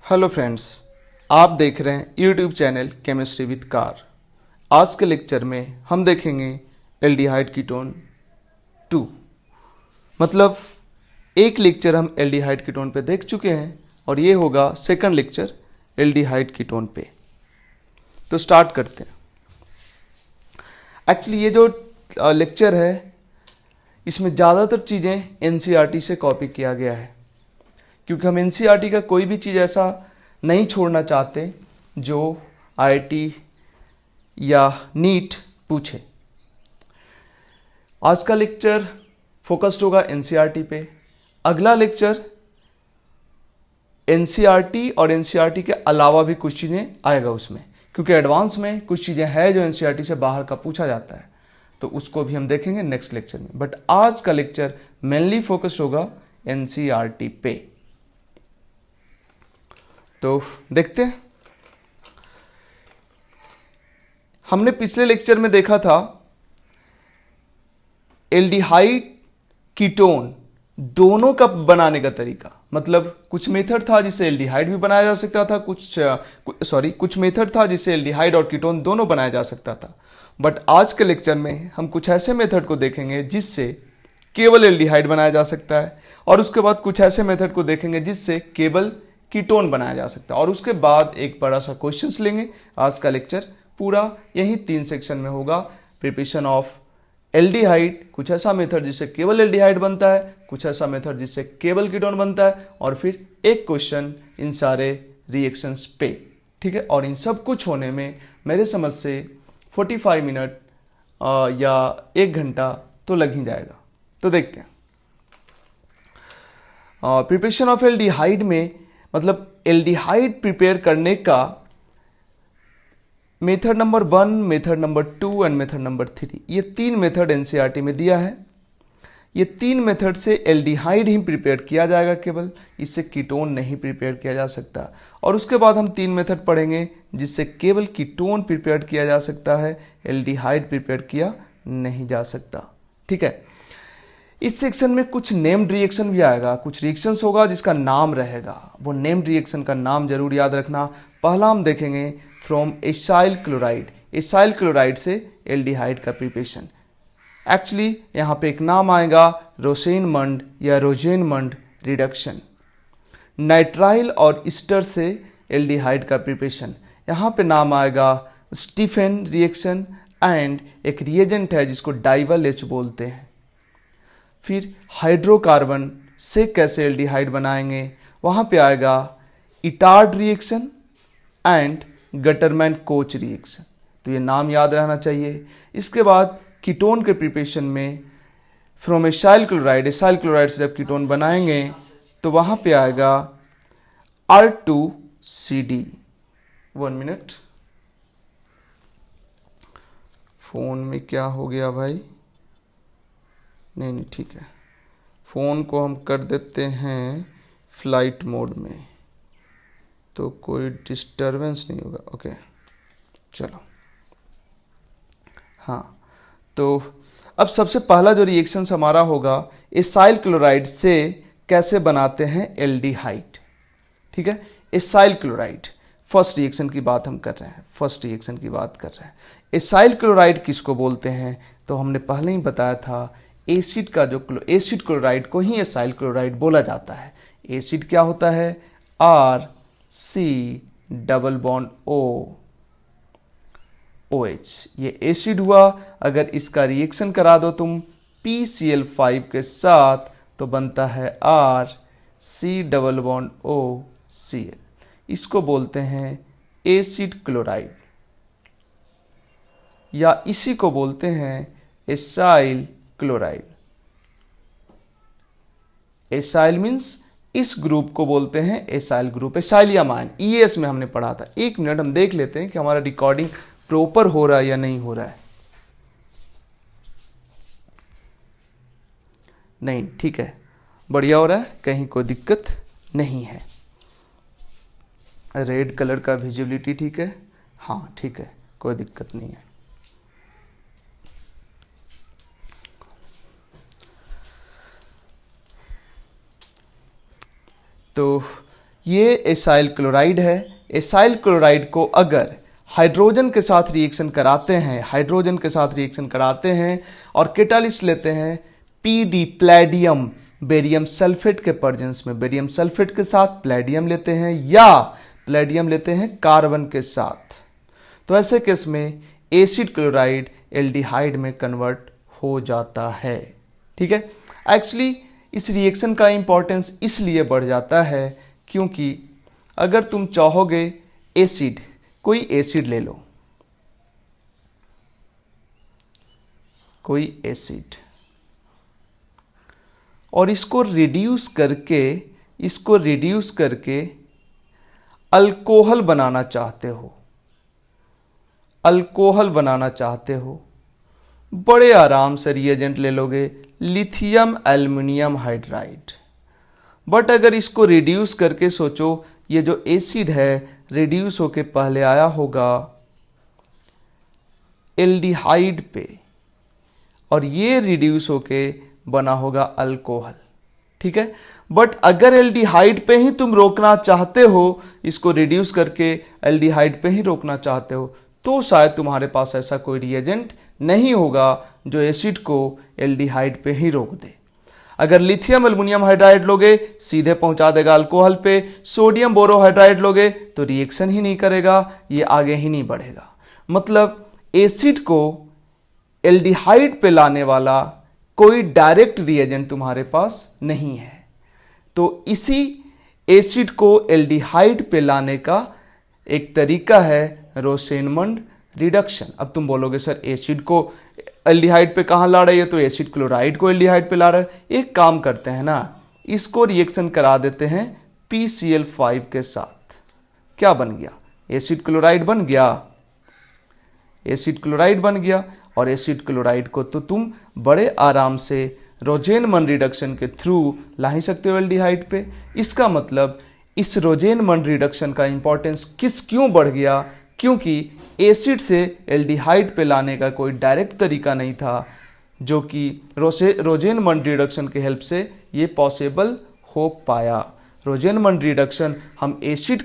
Hello friends, आप देख रहे हैं YouTube channel chemistry with car. आज के लेक्चर में हम देखेंगे एल्डिहाइड कीटोन 2। मतलब एक लेक्चर हम एल्डिहाइड कीटोन पे देख चुके हैं और ये होगा सेकंड लेक्चर एल्डिहाइड कीटोन पे। तो स्टार्ट करते हैं। एक्चुअली ये जो लेक्चर है इसमें ज़्यादातर चीज़ें एनसीईआरटी से कॉपी किया गया है, क्योंकि हम एनसीईआरटी का कोई भी चीज़ ऐसा नहीं छोड़ना चाहते जो आईआईटी या नीट पूछे। आज का लेक्चर फोकस्ड होगा एनसीईआरटी पे। अगला लेक्चर एनसीईआरटी और एनसीईआरटी के अलावा भी कुछ चीज़ें आएगा उसमें, क्योंकि एडवांस में कुछ चीज़ें हैं जो एनसीईआरटी से बाहर का पूछा जाता है, तो उसको भी हम देखेंगे नेक्स्ट लेक्चर में। बट आज का लेक्चर मेनली फोकस्ड होगा एनसीईआरटी पे। तो देखते हैं। हमने पिछले लेक्चर में देखा था एल्डिहाइड कीटोन दोनों का बनाने का तरीका। मतलब कुछ मेथड था जिससे एल्डिहाइड भी बनाया जा सकता था, कुछ मेथड था जिससे एल्डिहाइड और कीटोन दोनों बनाया जा सकता था। बट आज के लेक्चर में हम कुछ ऐसे मेथड को देखेंगे जिससे केवल एल्डिहाइड बनाया जा सकता है, और उसके बाद कुछ ऐसे मेथड को देखेंगे जिससे केवल कीटोन बनाया जा सकता है, और उसके बाद एक बड़ा सा क्वेश्चंस लेंगे। आज का लेक्चर पूरा यही 3 सेक्शन में होगा। प्रिपरेशन ऑफ एल्डिहाइड, कुछ ऐसा मेथड जिससे केवल एल्डिहाइड बनता है, कुछ ऐसा मेथड जिससे केवल कीटोन बनता है, और फिर एक क्वेश्चन इन सारे रिएक्शंस पे। ठीक है, और इन सब कुछ होने में मेरे समझ से 45 मिनट या 1 घंटा तो लग ही जाएगा। तो देखते हैं। प्रिपरेशन ऑफ एल्डिहाइड में मतलब एल्डिहाइड प्रिपेयर करने का method number 1, method number 2 and method number 3, ये 3 मेथड एनसीईआरटी में दिया है। ये 3 मेथड से एल्डिहाइड ही प्रिपेयर किया जाएगा केवल, इससे कीटोन नहीं प्रिपेयर किया जा सकता। और उसके बाद हम 3 मेथड पढ़ेंगे जिससे केवल कीटोन प्रिपेयर किया जा सकता है, एल्डिहाइड प्रिपेयर किया नहीं जा सकता। ठीक है, इस सेक्शन में कुछ नेम्ड रिएक्शन भी आएगा। कुछ रिएक्शंस होगा जिसका नाम रहेगा, वो नेम्ड रिएक्शन का नाम जरूर याद रखना। पहला हम देखेंगे from acyl chloride. Acyl chloride से एल्डिहाइड का प्रिपरेशन। एक्चुअली यहाँ पे एक नाम आएगा रोसेनमंड या रोजेनमंड रिडक्शन। नाइट्राइल और ईस्टर से एल्डिहाइड का प्रिपरेशन। यहाँ पे नाम आएगा स्टीफेन रिएक्शन, एंड एक रिएजेंट है जिसको डाइवल एच बोलते हैं। फिर हाइड्रोकार्बन से कैसे एल्डिहाइड बनाएंगे, वहाँ पे आएगा Etard reaction and Gattermann Koch reaction. तो ये नाम याद रहना चाहिए। इसके बाद कीटोन के प्रिपरेशन में फ्रॉम एसाइल क्लोराइड से जब कीटोन बनाएंगे तो वहाँ पे आएगा R2CD। 1 मिनट, फ़ोन में क्या हो गया भाई? नहीं ठीक है, फ़ोन को हम कर देते हैं फ्लाइट मोड में तो कोई डिस्टरबेंस नहीं होगा। ओके चलो। हाँ, तो अब सबसे पहला जो रिएक्शन हमारा होगा एसाइल क्लोराइड से कैसे बनाते हैं एल्डिहाइड। ठीक है, एसाइल क्लोराइड फर्स्ट रिएक्शन की बात हम कर रहे हैं। एसाइल क्लोराइड किसको बोलते हैं? तो हमने पहले ही बताया था, एसिड क्लोराइड को ही एसाइल क्लोराइड बोला जाता है। एसिड क्या होता है? RC डबल बॉन्ड OH, ये एसिड हुआ। अगर इसका रिएक्शन करा दो तुम PCl5 के साथ तो बनता है RC डबल बॉन्ड OCl। इसको बोलते हैं एसिड क्लोराइड, या इसी को बोलते हैं एसाइल क्लोराइड। एसाइल मीन्स इस ग्रुप को बोलते हैं एसाइल ग्रुप। एसाइलियमाइन ES में हमने पढ़ा था। 1 मिनट हम देख लेते हैं कि हमारा रिकॉर्डिंग प्रॉपर हो रहा है या नहीं हो रहा है। नहीं, ठीक है, बढ़िया हो रहा है, कहीं कोई दिक्कत नहीं है। रेड कलर का विजिबिलिटी ठीक है? हाँ ठीक है, कोई दिक्कत नहीं है। तो ये एसाइल क्लोराइड है। एसाइल क्लोराइड को अगर हाइड्रोजन के साथ रिएक्शन कराते हैं, हाइड्रोजन के साथ रिएक्शन कराते हैं और कैटालिस्ट लेते हैं पीडी प्लैडियम बेरियम सल्फेट के प्रेजेंस में, बेरियम सल्फेट के साथ प्लैडियम लेते हैं या प्लैडियम लेते हैं कार्बन के साथ, तो ऐसे केस में एसिड क्लोराइड एल्डिहाइड में कन्वर्ट हो जाता है। ठीक है, एक्चुअली इस रिएक्शन का इंपॉर्टेंस इसलिए बढ़ जाता है क्योंकि अगर तुम चाहोगे एसिड, कोई एसिड ले लो, कोई एसिड, और इसको रिड्यूस करके अल्कोहल बनाना चाहते हो, अल्कोहल बनाना चाहते हो, बड़े आराम से रिएजेंट ले लोगे लिथियम एल्युमिनियम हाइड्राइड। बट अगर इसको रिड्यूस करके सोचो, ये जो एसिड है रिड्यूस होके पहले आया होगा एल्डिहाइड पे और ये रिड्यूस होके बना होगा अल्कोहल। ठीक है, बट अगर एल्डिहाइड पे ही तुम रोकना चाहते हो, इसको रिड्यूस करके एल्डिहाइड पे ही रोकना चाहते हो, तो शायद तुम्हारे पास ऐसा कोई रिएजेंट नहीं होगा जो एसिड को एल्डिहाइड पे ही रोक दे। अगर लिथियम एल्युमिनियम हाइड्राइड लोगे सीधे पहुंचा देगा अल्कोहल पे, सोडियम बोरोहाइड्राइड लोगे तो रिएक्शन ही नहीं करेगा, ये आगे ही नहीं बढ़ेगा। मतलब एसिड को एल्डिहाइड पे लाने वाला कोई डायरेक्ट रिएजेंट तुम्हारे पास नहीं है। तो इसी एसिड को एल्डिहाइड पे लाने का एक तरीका है रोसेनमंड रिडक्शन। अब तुम बोलोगे सर एसिड को एल्डिहाइड पे कहाँ ला रही है, तो एसिड क्लोराइड को एल्डिहाइड पे ला रहा है। एक काम करते हैं ना, इसको रिएक्शन करा देते हैं PCl5 के साथ। क्या बन गया? एसिड क्लोराइड बन गया, एसिड क्लोराइड बन गया। और एसिड क्लोराइड को तो तुम बड़े आराम से रोजेनमन रिडक्शन के थ्रू ला ही सकते हो एल्डिहाइड पे। इसका मतलब इस रोजेनमन रिडक्शन का इंपॉर्टेंस क्यों बढ़ गया? क्योंकि एसिड से एल्डिहाइड पे लाने का कोई डायरेक्ट तरीका नहीं था, जो कि रोजेनमन रिडक्शन के हेल्प से ये पॉसिबल हो पाया। रोजेनमन रिडक्शन हम एसिड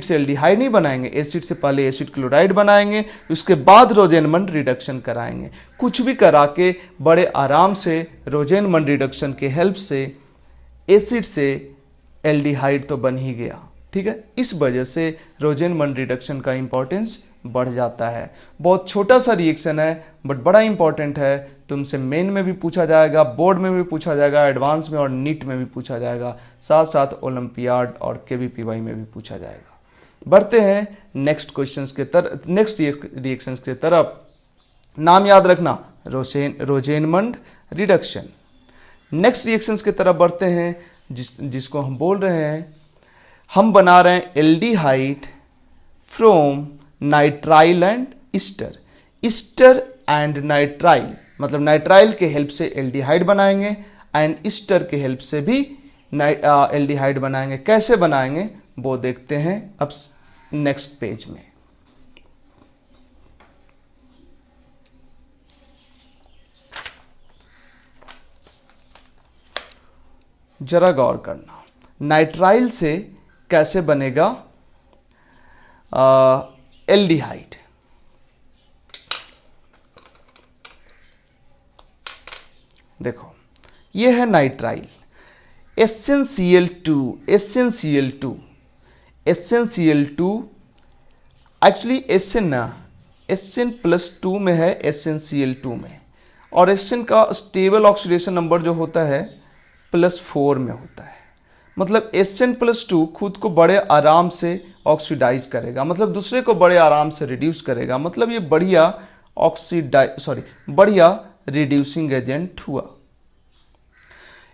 से एल्डिहाइड नहीं बनाएंगे, एसिड से पहले एसिड क्लोराइड बनाएंगे, उसके बाद रोजेनमन रिडक्शन कराएंगे। कुछ भी करा के बड़े आराम से रोजेनमन रिडक्शन के हेल्प से एसिड से एल्डिहाइड तो बन ही गया। ठीक है, इस वजह से रोजेनमन रिडक्शन का इंपॉर्टेंस बढ़ जाता है। बहुत छोटा सा रिएक्शन है बट बड़ा इंपॉर्टेंट है। तुमसे मेन में भी पूछा जाएगा, बोर्ड में भी पूछा जाएगा, एडवांस में और नीट में भी पूछा जाएगा, साथ साथ ओलंपियाड और KVPY में भी पूछा जाएगा। बढ़ते हैं नेक्स्ट क्वेश्चंस के तरफ, नेक्स्ट रिएक्शंस के तरफ। नाम याद रखना, रोजेनमन रिडक्शन। नेक्स्ट रिएक्शंस की तरफ बढ़ते हैं, जिसको हम बोल रहे हैं, हम बना रहे हैं aldehyde from nitrile and Easter. Easter and nitrile, मतलब नाइट्राइल के हेल्प से एल्डिहाइड बनाएंगे एंड ईस्टर के हेल्प से भी एल्डिहाइड बनाएंगे। कैसे बनाएंगे वो देखते हैं अब नेक्स्ट पेज में। जरा गौर करना, नाइट्राइल से कैसे बनेगा एल्डिहाइड। देखो ये है nitrile, SnCl2, SnCl2, SnCl2 actually Sn+2 में है, SnCl2 में, और Sn का स्टेबल ऑक्सीडेशन नंबर जो होता है +4 में होता है। मतलब Sn+2 खुद को बड़े आराम से ऑक्सीडाइज करेगा, मतलब दूसरे को बड़े आराम से रिड्यूस करेगा। मतलब ये बढ़िया रिड्यूसिंग एजेंट हुआ।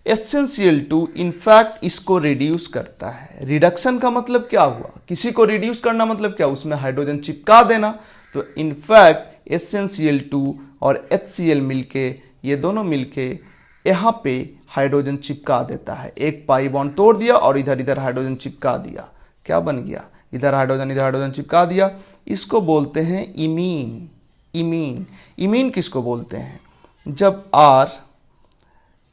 SnCl2 इनफैक्ट इसको रिड्यूस करता है। रिडक्शन का मतलब क्या हुआ? किसी को रिड्यूस करना मतलब क्या? उसमें हाइड्रोजन चिपका देना। तो इनफैक्ट SnCl2 और HCl मिलके, ये दोनों मिलके यहाँ पे हाइड्रोजन चिपका देता है। एक पाई बॉन्ड तोड़ दिया और इधर इधर हाइड्रोजन चिपका दिया। क्या बन गया? इधर हाइड्रोजन चिपका दिया। इसको बोलते हैं इमीन। इमीन किसको बोलते हैं? जब R,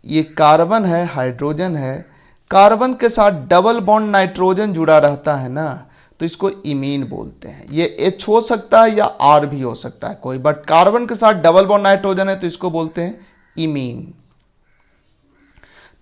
ये कार्बन है, हाइड्रोजन है, कार्बन के साथ डबल बॉन्ड नाइट्रोजन जुड़ा रहता है ना, तो इसको इमीन बोलते हैं। ये H हो सकता है या R भी हो सकता है कोई, बट कार्बन के साथ डबल बॉन्ड नाइट्रोजन है तो इसको बोलते हैं इमीन।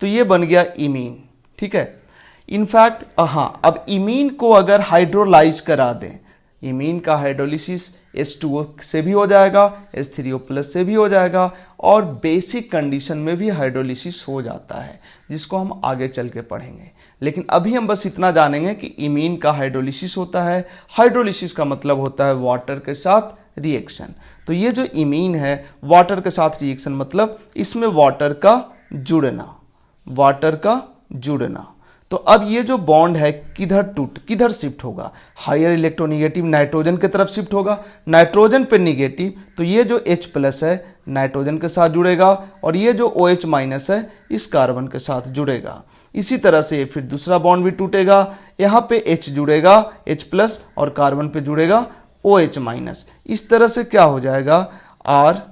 तो ये बन गया इमीन, ठीक है। इनफैक्ट हाँ, अब इमीन को अगर हाइड्रोलाइज करा दें, इमीन का हाइड्रोलिसिस H2O से भी हो जाएगा, H3O+ से भी हो जाएगा, और बेसिक कंडीशन में भी हाइड्रोलिसिस हो जाता है, जिसको हम आगे चल के पढ़ेंगे। लेकिन अभी हम बस इतना जानेंगे कि इमीन का हाइड्रोलिसिस होता है। हाइड्रोलिसिस का मतलब होता है वाटर के साथ रिएक्शन। तो ये जो इमीन है, वाटर के साथ रिएक्शन मतलब इसमें वाटर का जुड़ना, वाटर का जुड़ना। तो अब ये जो बॉन्ड है किधर शिफ्ट होगा? हायर इलेक्ट्रोनेगेटिव नाइट्रोजन की तरफ शिफ्ट होगा। नाइट्रोजन पे निगेटिव, तो ये जो H+ है नाइट्रोजन के साथ जुड़ेगा, और ये जो OH- है इस कार्बन के साथ जुड़ेगा। इसी तरह से फिर दूसरा बॉन्ड भी टूटेगा, यहाँ पे H जुड़ेगा H+, और कार्बन पे जुड़ेगा OH-। इस तरह से क्या हो जाएगा? RCOH।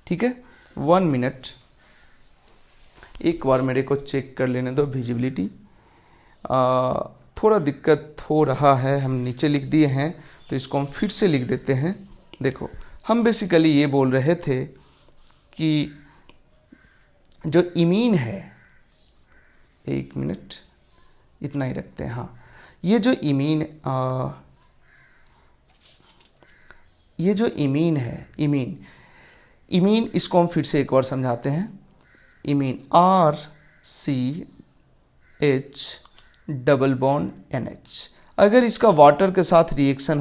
ठीक है, 1 मिनट, एक बार मेरे को चेक कर लेने दो विजिबिलिटी। थोड़ा दिक्कत हो रहा है, हम नीचे लिख दिए हैं तो इसको हम फिर से लिख देते हैं। देखो, हम बेसिकली ये बोल रहे थे कि जो इमीन है, 1 मिनट, इतना ही रखते हैं। हाँ, ये जो इमीन है, इमीन इसको हम फिर से एक बार समझाते हैं। Imine RCH_NH। अगर इसका वाटर के साथ रिएक्शन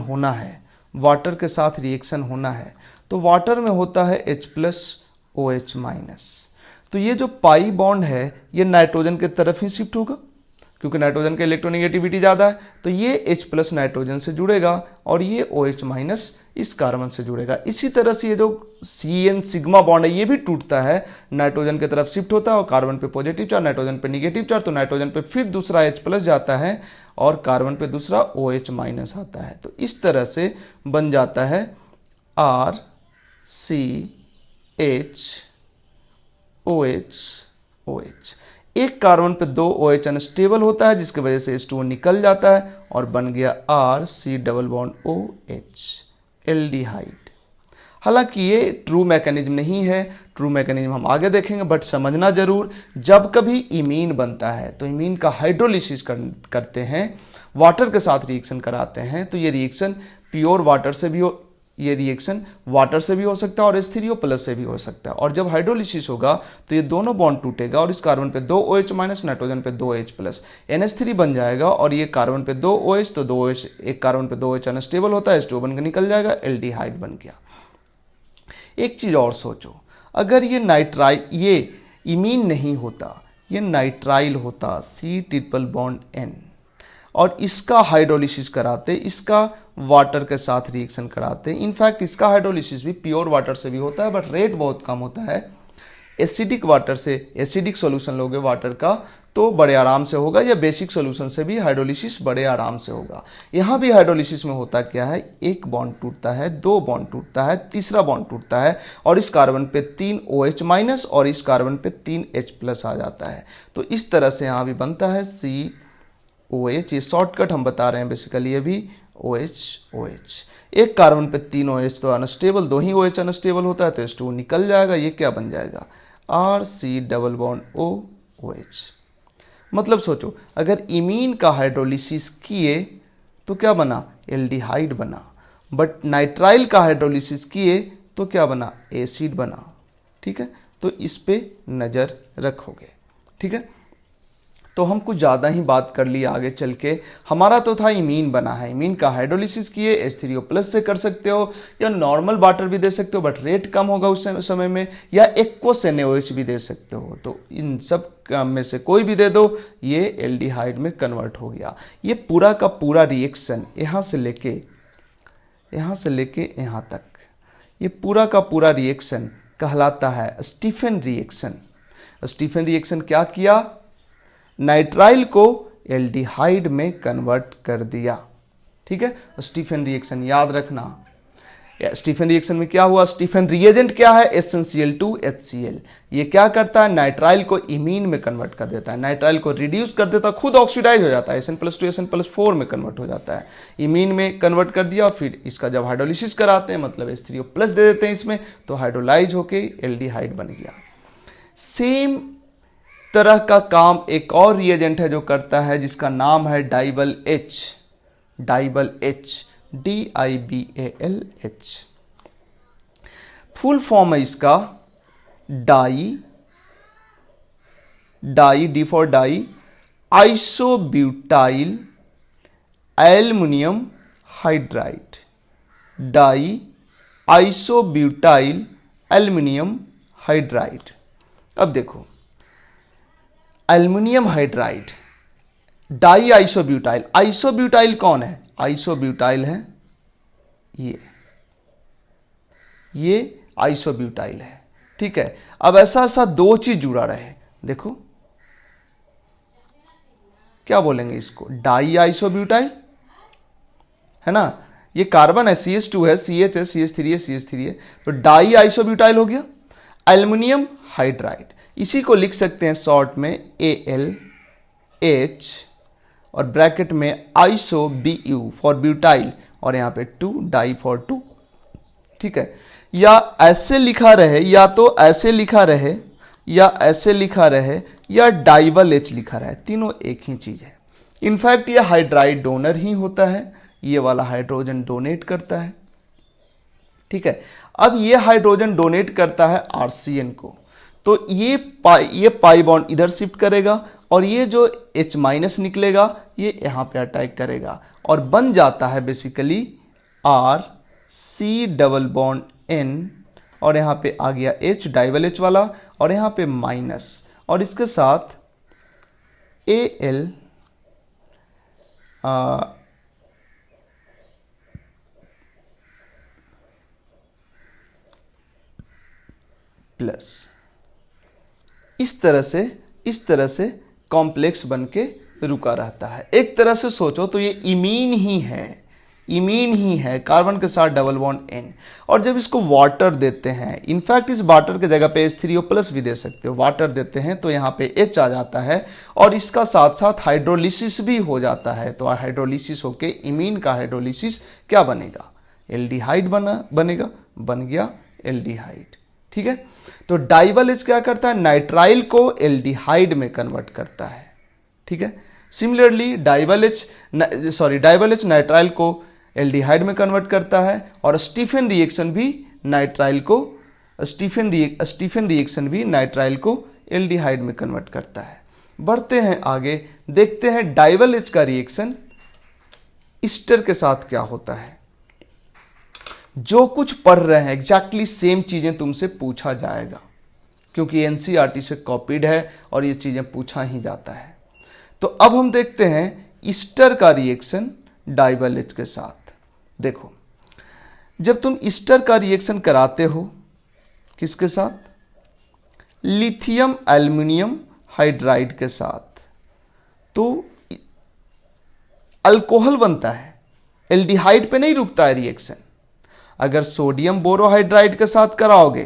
होना है, तो वाटर में होता है H+ OH-। तो ये जो पाई बॉन्ड है ये नाइट्रोजन की तरफ ही शिफ्ट होगा, क्योंकि नाइट्रोजन की इलेक्ट्रोनेगेटिविटी ज़्यादा है। तो ये H+ नाइट्रोजन से जुड़ेगा, और ये OH- इस कार्बन से जुड़ेगा। इसी तरह से ये जो CN सिग्मा बॉन्ड है ये भी टूटता है, नाइट्रोजन की तरफ शिफ्ट होता है, और कार्बन पे पॉजिटिव चार्ज, नाइट्रोजन पे निगेटिव चार्ज, तो नाइट्रोजन पे फिर दूसरा H+ जाता है, और कार्बन पे दूसरा OH- आता है। तो इस तरह से बन जाता है RCHOH। एक कार्बन पे 2 OH अनस्टेबल होता है, जिसकी वजह से H2O निकल जाता है, और बन गया RC_OH, एल्डिहाइड। हालांकि ये ट्रू मैकेनिज्म नहीं है, ट्रू मैकेनिज्म हम आगे देखेंगे, बट समझना जरूर, जब कभी इमीन बनता है तो इमीन का हाइड्रोलिसिस करते हैं, वाटर के साथ रिएक्शन कराते हैं, तो ये रिएक्शन प्योर वाटर से भी हो, ये रिएक्शन वाटर से भी हो सकता है और H3O+ से भी हो सकता है। और जब हाइड्रोलिसिस होगा तो ये दोनों बॉन्ड टूटेगा, और इस कार्बन पे 2 OH-, नाइट्रोजन पे 2 H+, NH3 बन जाएगा, और ये कार्बन पे 2 OH, तो 2 OH, एक कार्बन पे 2 OH अनस्टेबल होता है, H2O बन के निकल जाएगा, एल्डिहाइड बन गया। एक चीज और सोचो, अगर ये इमीन नहीं होता, ये नाइट्राइल होता, C≡N, और इसका हाइड्रोलिसिस कराते, इसका वाटर के साथ रिएक्शन कराते। इनफैक्ट इसका हाइड्रोलिसिस भी प्योर वाटर से भी होता है, बट रेट बहुत कम होता है। एसिडिक वाटर से, एसिडिक सॉल्यूशन लोगे वाटर का, तो बड़े आराम से होगा, या बेसिक सॉल्यूशन से भी हाइड्रोलिसिस बड़े आराम से होगा। यहाँ भी हाइड्रोलिसिस में होता क्या है, एक बॉन्ड टूटता है, 2 बॉन्ड टूटता है, तीसरा बॉन्ड टूटता है, और इस कार्बन पे 3 OH- और इस कार्बन पे 3 H+ आ जाता है। तो इस तरह से यहाँ भी बनता है COH। ये शॉर्टकट हम बता रहे हैं बेसिकली, ये भी OH। एक कार्बन पे 3 OH तो अनस्टेबल, 2 ही OH अनस्टेबल होता है, तो H2O निकल जाएगा, ये क्या बन जाएगा, RC≡OH। मतलब सोचो, अगर इमीन का हाइड्रोलिसिस किए तो क्या बना, एल्डिहाइड बना, बट नाइट्राइल का हाइड्रोलिसिस किए तो क्या बना, एसिड बना। ठीक है, तो इस पे नजर रखोगे। ठीक है, तो हम कुछ ज़्यादा ही बात कर ली आगे चल के। हमारा तो था इमीन बना है, इमीन का हाइड्रोलिसिस किए H3O+ से कर सकते हो, या नॉर्मल वाटर भी दे सकते हो, बट रेट कम होगा उस समय में, या एक्वस NaOH भी दे सकते हो। तो इन सब में से कोई भी दे दो, ये एल्डिहाइड में कन्वर्ट हो गया। ये पूरा का पूरा रिएक्शन यहाँ से लेके यहाँ तक, ये पूरा का पूरा रिएक्शन कहलाता है स्टीफन रिएक्शन। स्टीफन रिएक्शन क्या किया, नाइट्राइल को एल्डिहाइड में कन्वर्ट कर दिया। ठीक है, स्टीफन रिएक्शन याद रखना। स्टीफन रिएक्शन में क्या हुआ, स्टीफन रिएजेंट क्या है, SnCl2HCl। ये क्या करता है, नाइट्राइल को इमीन में कन्वर्ट कर देता है, नाइट्राइल को रिड्यूस कर देता है, खुद ऑक्सीडाइज हो जाता है, Sn+2 Sn+4 में कन्वर्ट हो जाता है, इमीन में कन्वर्ट कर दिया। फिर इसका जब हाइड्रोलिसिस कराते हैं मतलब H3O+ दे देते हैं इसमें, तो हाइड्रोलाइज होके एल्डिहाइड बन गया। सेम तरह का काम एक और रिएजेंट है जो करता है, जिसका नाम है डाइबल H, DIBALH। फुल फॉर्म है इसका D for die isobutyl aluminium hydride, die isobutyl aluminium hydride. अब देखो, aluminium hydride, die isobutyl, isobutyl कौन है, आइसोब्यूटाइल है ये आइसोब्यूटाइल है, ठीक है। अब ऐसा दो चीज जुड़ा रहे, देखो क्या बोलेंगे इसको, डाई आइसोब्यूटाइल है ना, ये कार्बन है, CH2 है, CH है, CH3 है, CH3 है, तो डाई आइसोब्यूटाइल हो गया। एल्युमिनियम हाइड्राइड, इसी को लिख सकते हैं शॉर्ट में ALH और ब्रैकेट में आइसो BU फॉर ब्यूटाइल और यहां पे 2 डाई फॉर 2, ठीक है। या ऐसे लिखा रहे, या तो ऐसे लिखा रहे, या ऐसे लिखा रहे, या डाइबल H लिखा रहे, तीनों एक ही चीज है। इनफैक्ट ये हाइड्राइड डोनर ही होता है, ये वाला हाइड्रोजन डोनेट करता है, ठीक है। अब ये हाइड्रोजन डोनेट करता है RCN को, तो ये पाई बॉन्ड इधर शिफ्ट करेगा और ये जो H- निकलेगा ये यहां पे अटैक करेगा और बन जाता है basically RC double bond N और यहां पे आ गया H डाइबल H वाला और यहां पे माइनस और इसके साथ Al प्लस। इस तरह से कॉम्प्लेक्स बन के रुका रहता है। एक तरह से सोचो तो ये इमीन ही है कार्बन के साथ डबल बॉन्ड N। और जब इसको वाटर देते हैं, इनफैक्ट इस वाटर के जगह पे H3O+ भी दे सकते हो, वाटर देते हैं तो यहाँ पे H आ जाता है और इसका साथ साथ हाइड्रोलिसिस भी हो जाता है। तो हाइड्रोलिसिस होके इमीन का हाइड्रोलिसिस क्या बनेगा, एल्डिहाइड बनेगा, बन गया एल्डिहाइड, ठीक है। तो डाइबल H क्या करता है, नाइट्राइल को एल्डिहाइड में कन्वर्ट करता है, ठीक है। सिमिलरली डाइबल H नाइट्राइल को एल्डिहाइड में कन्वर्ट करता है और स्टीफन रिएक्शन भी नाइट्राइल को एल्डिहाइड में कन्वर्ट करता है। बढ़ते हैं आगे, देखते हैं डाइबल H का रिएक्शन ईस्टर के साथ क्या होता है। जो कुछ पढ़ रहे हैं एग्जैक्टली सेम चीजें तुमसे पूछा जाएगा क्योंकि एनसीईआरटी से कॉपीड है और ये चीजें पूछा ही जाता है। तो अब हम देखते हैं ईस्टर का रिएक्शन डाइबल H के साथ। देखो, जब तुम ईस्टर का रिएक्शन कराते हो किसके साथ, लिथियम एल्युमिनियम हाइड्राइड के साथ, तो अल्कोहल बनता है, एल्डिहाइड पे नहीं रुकता है रिएक्शन। अगर सोडियम बोरोहाइड्राइड के साथ कराओगे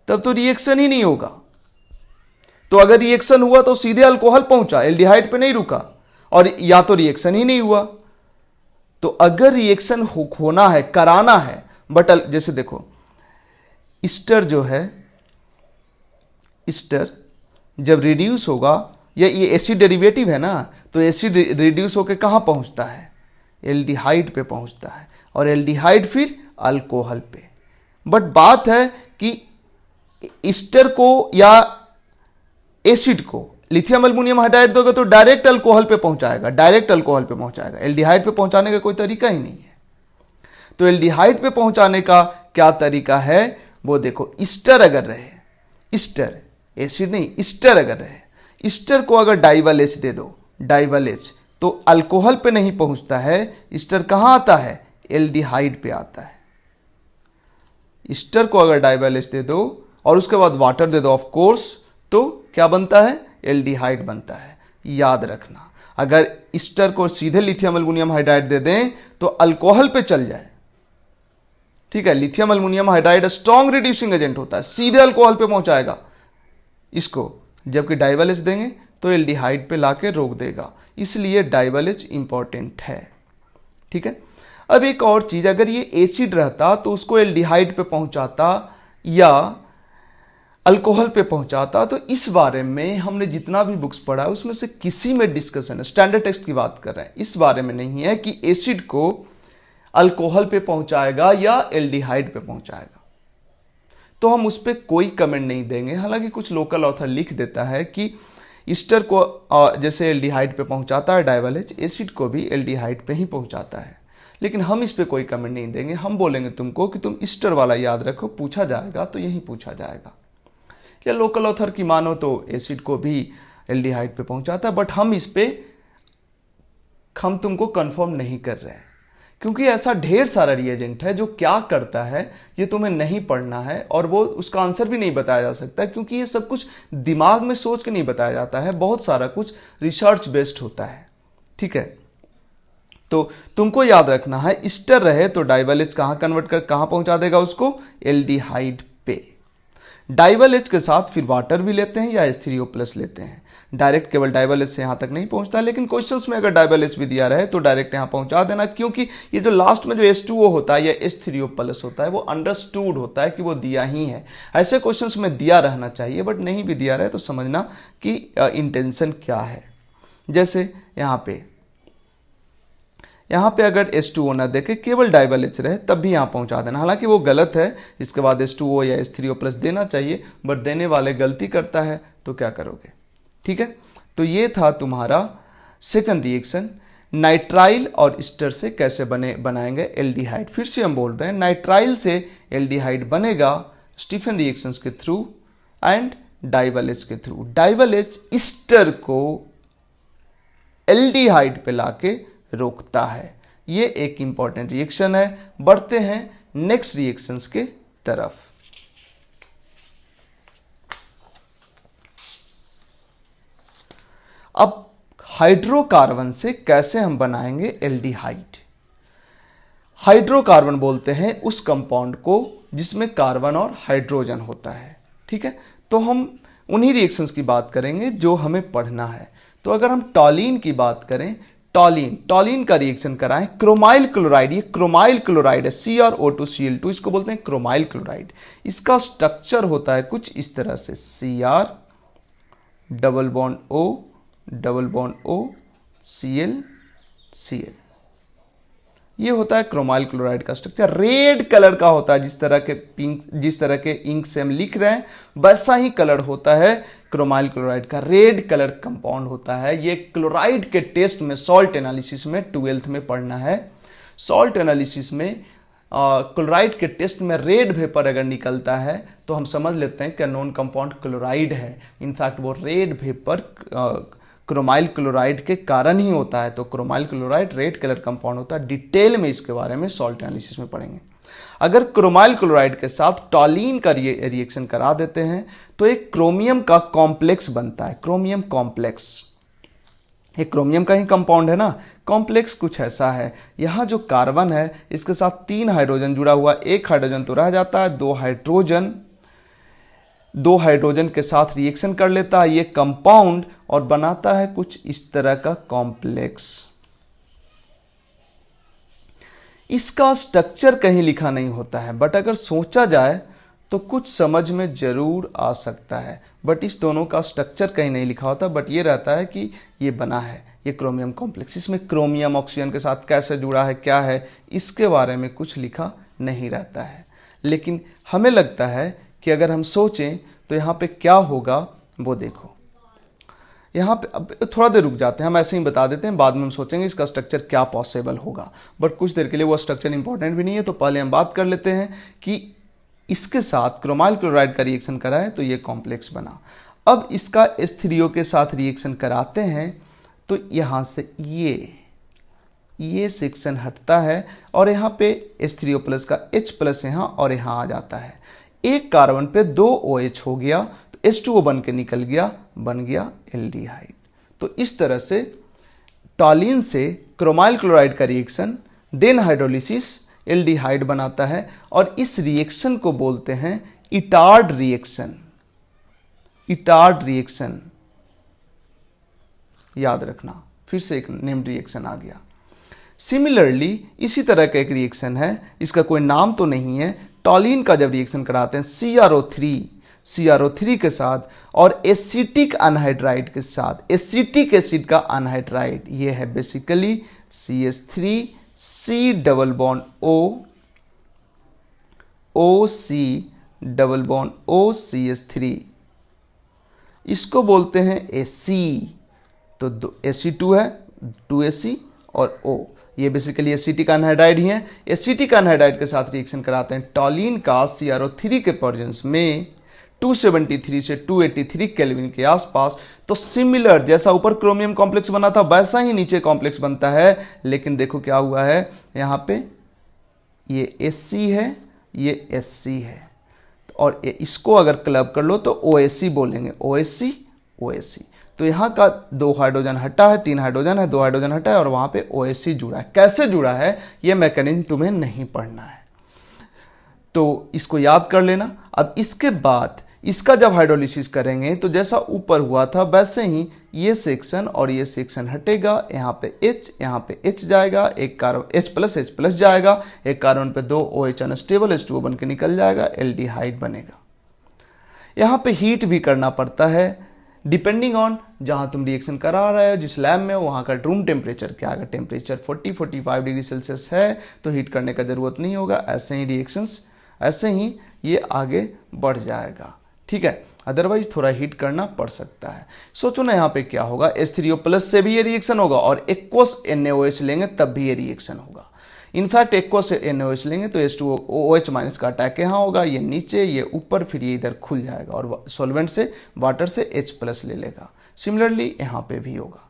तब तो रिएक्शन ही नहीं होगा। तो अगर रिएक्शन हुआ तो सीधे अल्कोहल पहुंचा, एल्डिहाइड पे नहीं रुका, और या तो रिएक्शन ही नहीं हुआ। तो अगर रिएक्शन होना है, कराना है, बट जैसे देखो ईस्टर जो है, ईस्टर जब रिड्यूस होगा, या ये एसिड डेरिवेटिव है ना, तो एसिड रिड्यूस होकर कहां पहुंचता है, एल्डिहाइड पे पहुंचता है और एल्डिहाइड फिर अल्कोहल पे। बट बात है कि ईस्टर को या एसिड को लिथियम एल्युमिनियम हाइड्राइड दोगे तो डायरेक्ट अल्कोहल पे पहुंचाएगा, एल्डिहाइड पे पहुंचाने का कोई तरीका ही नहीं है। तो एल्डिहाइड पे पहुंचाने का क्या तरीका है वो देखो, ईस्टर अगर रहे, ईस्टर एसिड नहीं, ईस्टर अगर रहे, ईस्टर को अगर डाइबल H दे दो, डाइबल H, तो अल्कोहल पे नहीं पहुंचता है, ईस्टर कहां आता है, एल्डिहाइड पे आता है। ईस्टर को अगर डाइबल H दे दो और उसके बाद वाटर दे दो ऑफ कोर्स, तो क्या बनता है, एल्डिहाइड बनता है। याद रखना, अगर ईस्टर को सीधे लिथियम एल्युमिनियम हाइड्राइड दे दें तो अल्कोहल पे चल जाए, ठीक है, lithium aluminium hydride strong reducing agent होता है, सीधे अल्कोहल पे पहुंचाएगा इसको, जबकि डाइवल एच देंगे तो एल्डिहाइड पे लाके रोक देगा, इसलिए डाइवल एच इंपॉर्टेंट है। ठीक है, अब एक और चीज, अगर ये एसिड रहता तो उसको एल्डिहाइड पे पहुंचाता या अल्कोहल पे पहुंचाता, तो इस बारे में हमने जितना भी बुक्स पढ़ा है उसमें से किसी में डिस्कशन है, स्टैंडर्ड टेक्स्ट की बात कर रहे हैं, इस बारे में नहीं है कि एसिड को अल्कोहल पे पहुंचाएगा या एल्डिहाइड पे पहुंचाएगा। तो हम उस पर कोई कमेंट नहीं देंगे। हालांकि कुछ लोकल ऑथर लिख देता है कि ईस्टर को जैसे एल्डिहाइड पे पहुंचाता है डाइवल एच, एसिड को भी एल्डिहाइड पे ही पहुंचाता है, लेकिन हम इस पे कोई कमेंट नहीं देंगे। हम बोलेंगे तुमको कि तुम ईस्टर वाला याद रखो, पूछा जाएगा तो यही पूछा जाएगा। या लोकल ऑथर की मानो तो एसिड को भी एल्डिहाइड पे पहुंचाता है, बट हम इस पे हम तुमको कंफर्म नहीं कर रहे हैं, क्योंकि ऐसा ढेर सारा रिएजेंट है जो क्या करता है ये तुम्हें नहीं पढ़ना है, और वो उसका आंसर भी नहीं बताया जा सकता, क्योंकि ये सब कुछ दिमाग में सोच के नहीं बताया जाता है, बहुत सारा कुछ रिसर्च बेस्ड होता है। ठीक है, तो तुमको याद रखना है, ईस्टर रहे तो डाइवल एच कहां कन्वर्ट कर कहां पहुंचा देगा उसको, एल्डिहाइड पे। डाइवल एच के साथ फिर वाटर भी लेते हैं या H3O+ लेते हैं, डायरेक्ट केवल डाइवल एच से यहां तक नहीं पहुंचता, लेकिन क्वेश्चंस में अगर डाइवल एच भी दिया रहे तो डायरेक्ट यहां पहुंचा देना, क्योंकि ये जो लास्ट में जो H2O होता है या H3O+ होता है वो अंडरस्टूड होता है कि वो दिया ही है। ऐसे क्वेश्चंस में दिया रहना चाहिए, बट नहीं भी दिया रहे तो समझना कि इंटेंशन क्या है। जैसे यहाँ पे अगर H2O ना देके केवल डाइवल एच रहे तब भी यहाँ पहुंचा देना, हालांकि वो गलत है, इसके बाद H2O या H3O+ देना चाहिए, बट देने वाले गलती करता है तो क्या करोगे। ठीक है, तो ये था तुम्हारा सेकंड रिएक्शन, नाइट्राइल और ईस्टर से कैसे बनाएंगे एल्डिहाइड। फिर से हम बोल रहे हैं, नाइट्राइल से एल्डिहाइड बनेगा स्टीफन रिएक्शंस के थ्रू एंड डाइवल एच के थ्रू। डाइवल एच ईस्टर को एल्डिहाइड पे लाके रोकता है। ये एक इंपॉर्टेंट रिएक्शन है। बढ़ते हैं नेक्स्ट रिएक्शंस के तरफ। अब हाइड्रोकार्बन से कैसे हम बनाएंगे एल्डिहाइड। हाइड्रोकार्बन बोलते हैं उस कंपाउंड को जिसमें कार्बन और हाइड्रोजन होता है। ठीक है, तो हम उन्हीं रिएक्शंस की बात करेंगे जो हमें पढ़ना है। तो अगर हम टॉलिन की बात करें, टॉलिन का रिएक्शन कराएं क्रोमाइल क्लोराइड, ये क्रोमाइल क्लोराइड है, CrO2Cl2, इसको बोलते हैं क्रोमाइल क्लोराइड। इसका स्ट्रक्चर होता है कुछ इस तरह से, Cr double bond O Cl ये होता है क्रोमाइल क्लोराइड का स्ट्रक्चर। रेड कलर का होता है, जिस तरह के इंक से हम लिख रहे हैं वैसा ही कलर होता है क्रोमाइल क्लोराइड का, रेड कलर कंपाउंड होता है। ये क्लोराइड के टेस्ट में, सॉल्ट एनालिसिस में 12th में पढ़ना है। सॉल्ट एनालिसिस में क्लोराइड के टेस्ट में रेड वेपर अगर निकलता है तो हम समझ लेते हैं कि नॉन कंपाउंड क्लोराइड है। इनफैक्ट वो रेड वेपर क्रोमाइल क्लोराइड के कारण ही होता है। तो chromyl chloride red colour compound होता है। डिटेल में इसके बारे में सॉल्ट एनालिसिस में पढ़ेंगे। अगर क्रोमाइल क्लोराइड के साथ टॉलिन का रिएक्शन करा देते हैं तो एक क्रोमियम का कॉम्प्लेक्स बनता है, क्रोमियम कॉम्प्लेक्स। ये क्रोमियम का ही कंपाउंड है ना। कॉम्प्लेक्स कुछ ऐसा है, यहाँ जो कार्बन है इसके साथ 3 हाइड्रोजन जुड़ा हुआ, 1 हाइड्रोजन तो रह जाता है, 2 हाइड्रोजन के साथ रिएक्शन कर लेता है ये कंपाउंड और बनाता है कुछ इस तरह का कॉम्प्लेक्स। इसका स्ट्रक्चर कहीं लिखा नहीं होता है, बट अगर सोचा जाए तो कुछ समझ में जरूर आ सकता है। बट इस दोनों का स्ट्रक्चर कहीं नहीं लिखा होता, बट ये रहता है कि ये बना है ये क्रोमियम कॉम्प्लेक्स। इसमें क्रोमियम ऑक्सीजन के साथ कैसे जुड़ा है, क्या है, इसके बारे में कुछ लिखा नहीं रहता है। लेकिन हमें लगता है कि अगर हम सोचें तो यहाँ पे क्या होगा वो देखो। यहाँ पे अब थोड़ा देर रुक जाते हैं, हम ऐसे ही बता देते हैं, बाद में हम सोचेंगे इसका स्ट्रक्चर क्या पॉसिबल होगा। बट कुछ देर के लिए वो स्ट्रक्चर इंपॉर्टेंट भी नहीं है, तो पहले हम बात कर लेते हैं कि इसके साथ क्रोमाइल क्लोराइड का रिएक्शन कराएं तो ये कॉम्प्लेक्स बना। अब इसका H3O के साथ रिएक्शन कराते हैं तो यहाँ से ये सेक्शन हटता है और यहाँ पे H3O+ का H+ यहाँ और यहाँ आ जाता है। एक कार्बन पे 2 OH हो गया तो H2O बन के निकल गया, बन गया एल्डिहाइड। तो इस तरह से टॉलिन से क्रोमाइल क्लोराइड का रिएक्शन, देन हाइड्रोलिसिस, एल्डिहाइड बनाता है और इस रिएक्शन को बोलते हैं इटार्ड रिएक्शन। इटार्ड रिएक्शन याद रखना, फिर से एक नेम्ड रिएक्शन आ गया। सिमिलरली इसी तरह का एक रिएक्शन है, इसका कोई नाम तो नहीं है, टॉलिन का जब रिएक्शन कराते हैं CrO3 के साथ और एसिटिक अनहाइड्राइड के साथ, एसिटिक एसिड का अनहाइड्राइड, ये है basically CH3C double bond OC double bond OCH3, इसको बोलते हैं AC। तो Ac2 है, 2AC और O, ये बेसिकली एसिटिक अनहाइड्राइड ही है। एसिटिक अनहाइड्राइड के साथ रिएक्शन कराते हैं टॉलिन का CrO3 के प्रेजेंस में 273 से 283 केल्विन के आसपास। तो सिमिलर जैसा ऊपर क्रोमियम कॉम्प्लेक्स बना था वैसा ही नीचे कॉम्प्लेक्स बनता है, लेकिन देखो क्या हुआ है यहाँ पे, ये Sc है, ये Sc है, और इसको अगर क्लब कर लो तो OAC बोलेंगे, OAC। तो यहाँ का 2 हाइड्रोजन हटा है, 3 हाइड्रोजन है, 2 हाइड्रोजन हटा है और वहाँ पे OAC जुड़ा है। कैसे जुड़ा है ये मैकेनिज्म तुम्हें नहीं पढ़ना है, तो इसको याद कर लेना। अब इसके बाद इसका जब हाइड्रोलिसिस करेंगे तो जैसा ऊपर हुआ था वैसे ही ये सेक्शन और ये सेक्शन हटेगा, यहाँ पे H, यहाँ पे H जाएगा, एक कार्बन H+H+ जाएगा, एक कार्बन पे 2 OH अनस्टेबल H2O बन के निकल जाएगा, एल्डिहाइड बनेगा। यहाँ पे हीट भी करना पड़ता है, डिपेंडिंग ऑन जहाँ तुम रिएक्शन करा रहे हो, जिस लैब में वहाँ का रूम टेम्परेचर क्या है। टेम्परेचर 40-45 डिग्री सेल्सियस है तो हीट करने का जरूरत नहीं होगा, ऐसे ही रिएक्शंस, ऐसे ही ये आगे बढ़ जाएगा, ठीक है। अदरवाइज थोड़ा हीट करना पड़ सकता है। सोचो ना यहाँ पे क्या होगा, H3O+ से भी ये रिएक्शन होगा और एक्वस NaOH लेंगे तब भी ये रिएक्शन होगा। इनफैक्ट एक्वस NaOH लेंगे तो H2OH- का अटैक यहाँ होगा, ये नीचे, ये ऊपर, फिर ये इधर खुल जाएगा और सॉल्वेंट से, वाटर से H+ ले लेगा। सिमिलरली यहाँ पे भी होगा।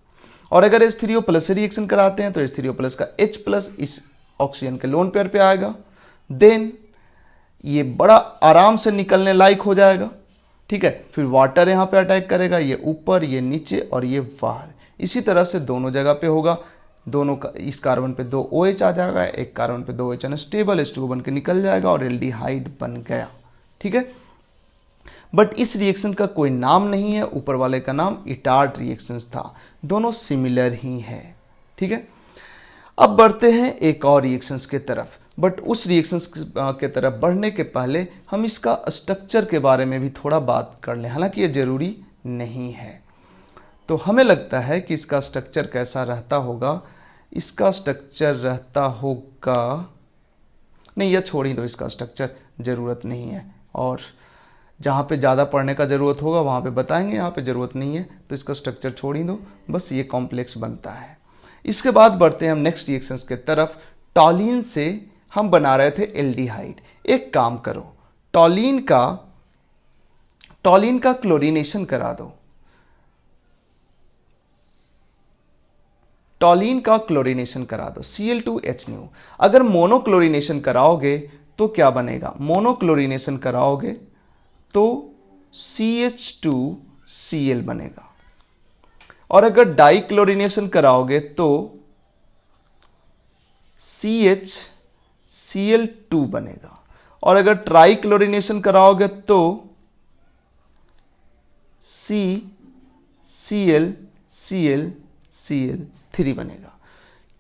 और अगर H3O+ से रिएक्शन कराते हैं तो H3O+ का H+ इस ऑक्सीजन के लोन पेयर पे आएगा, देन ये बड़ा आराम से निकलने लायक हो जाएगा, ठीक है। फिर वाटर यहाँ पे अटैक करेगा, ये ऊपर, ये नीचे और ये बाहर, इसी तरह से दोनों जगह पे होगा। दोनों का, इस कार्बन पे 2 OH आ जाएगा, एक कार्बन पे 2 OH अनस्टेबल H2O बन के निकल जाएगा और एल्डिहाइड बन गया, ठीक है। बट इस रिएक्शन का कोई नाम नहीं है, ऊपर वाले का नाम इटार्ड रिएक्शन था, दोनों सिमिलर ही है, ठीक है। अब बढ़ते हैं एक और रिएक्शंस के तरफ, बट उस रिएक्शंस के तरफ बढ़ने के पहले हम इसका स्ट्रक्चर के बारे में भी थोड़ा बात कर लें, हालांकि ये जरूरी नहीं है। तो हमें लगता है कि इसका स्ट्रक्चर कैसा रहता होगा, इसका स्ट्रक्चर रहता होगा, नहीं यह छोड़ ही दो, इसका स्ट्रक्चर ज़रूरत नहीं है, और जहाँ पे ज़्यादा पढ़ने का ज़रूरत होगा वहाँ पे बताएंगे, यहाँ पे ज़रूरत नहीं है तो इसका स्ट्रक्चर छोड़ ही दो, बस ये कॉम्प्लेक्स बनता है। इसके बाद बढ़ते हैं हम नेक्स्ट रिएक्शंस के तरफ। टॉलिन से हम बना रहे थे एल्डिहाइड। एक काम करो, टॉलिन का क्लोरीनेशन करा दो, टॉलिन का क्लोरीनेशन करा दो, Cl2H-. अगर मोनोक्लोरीनेशन कराओगे तो क्या बनेगा, मोनोक्लोरीनेशन कराओगे तो CH2Cl बनेगा, और अगर डाइक्लोरीनेशन कराओगे तो CHCl2 बनेगा, और अगर ट्राइक्लोरीनेशन कराओगे तो CClClCl3 बनेगा।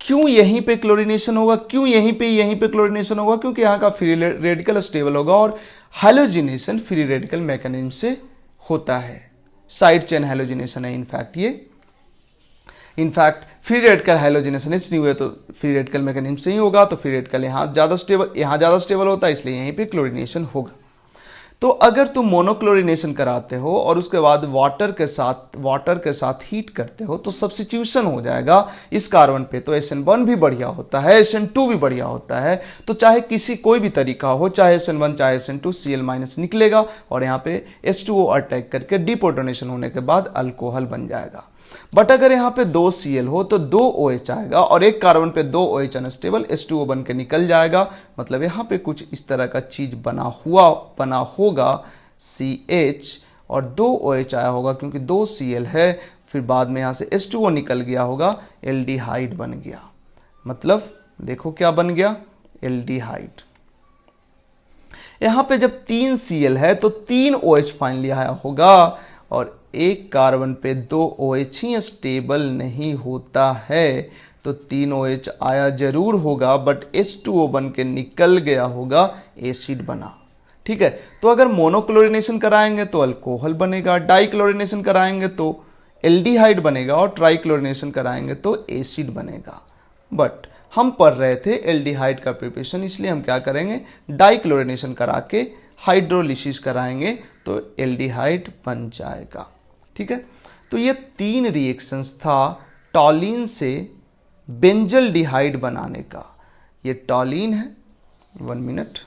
क्यों यहीं पे क्लोरीनेशन होगा, क्यों यहीं पे क्लोरीनेशन होगा, क्योंकि यहाँ का फ्री रेडिकल स्टेबल होगा और हैलोजिनेशन फ्री रेडिकल मैकेनिज्म से होता है, साइड चेन हैलोजिनेशन है इनफैक्ट फ्री रेडिकल हैलोजिनेशन नहीं हुए तो फ्री रेडिकल मैकेनिज्म से ही होगा, तो फ्री रेडिकल यहाँ ज़्यादा स्टेबल होता है, इसलिए यहीं पे क्लोरीनेशन होगा। तो अगर तुम मोनोक्लोरीनेशन कराते हो और उसके बाद वाटर के साथ हीट करते हो तो सब्स्टिट्यूशन हो जाएगा इस कार्बन पे, तो SN1 भी बढ़िया होता है, SN2 भी बढ़िया होता है। तो चाहे कोई भी तरीका हो, चाहे SN1 चाहे SN2, Cl- निकलेगा और यहाँ पे H2O अटैक करके डिप्रोटोनेशन होने के बाद अल्कोहल बन जाएगा। बट अगर यहाँ पे 2 Cl हो तो 2 OH आएगा और एक कार्बन पे 2 OH अनस्टेबल H2O बन के निकल जाएगा, मतलब यहाँ पे कुछ इस तरह का चीज बना होगा CH और 2 OH आया होगा क्योंकि 2 Cl है, फिर बाद में यहाँ से H2O निकल गया होगा, एल्डिहाइड बन गया। मतलब देखो क्या बन गया, एल्डिहाइड। यहां पे जब 3 Cl है तो 3 OH फाइनली आया होगा, और एक कार्बन पे 2 OH ही स्टेबल नहीं होता है, तो 3 OH आया जरूर होगा, बट H2O बन के निकल गया होगा, एसिड बना। ठीक है, तो अगर मोनोक्लोरिनेशन कराएंगे तो अल्कोहल बनेगा, डाइक्लोरिनेशन कराएंगे तो एल्डिहाइड बनेगा, और ट्राइक्लोरिनेशन कराएंगे तो एसिड बनेगा। बट हम पढ़ रहे थे एल्डिहाइड का प्रिपरेशन, इसलिए हम क्या करेंगे, डाइक्लोरिनेशन करा के हाइड्रोलिसिस कराएंगे तो एल्डिहाइड बन जाएगा। ठीक है, तो ये 3 रिएक्शंस था टॉलिन से बेंजल्डिहाइड बनाने का। ये टॉलिन है, 1 मिनट,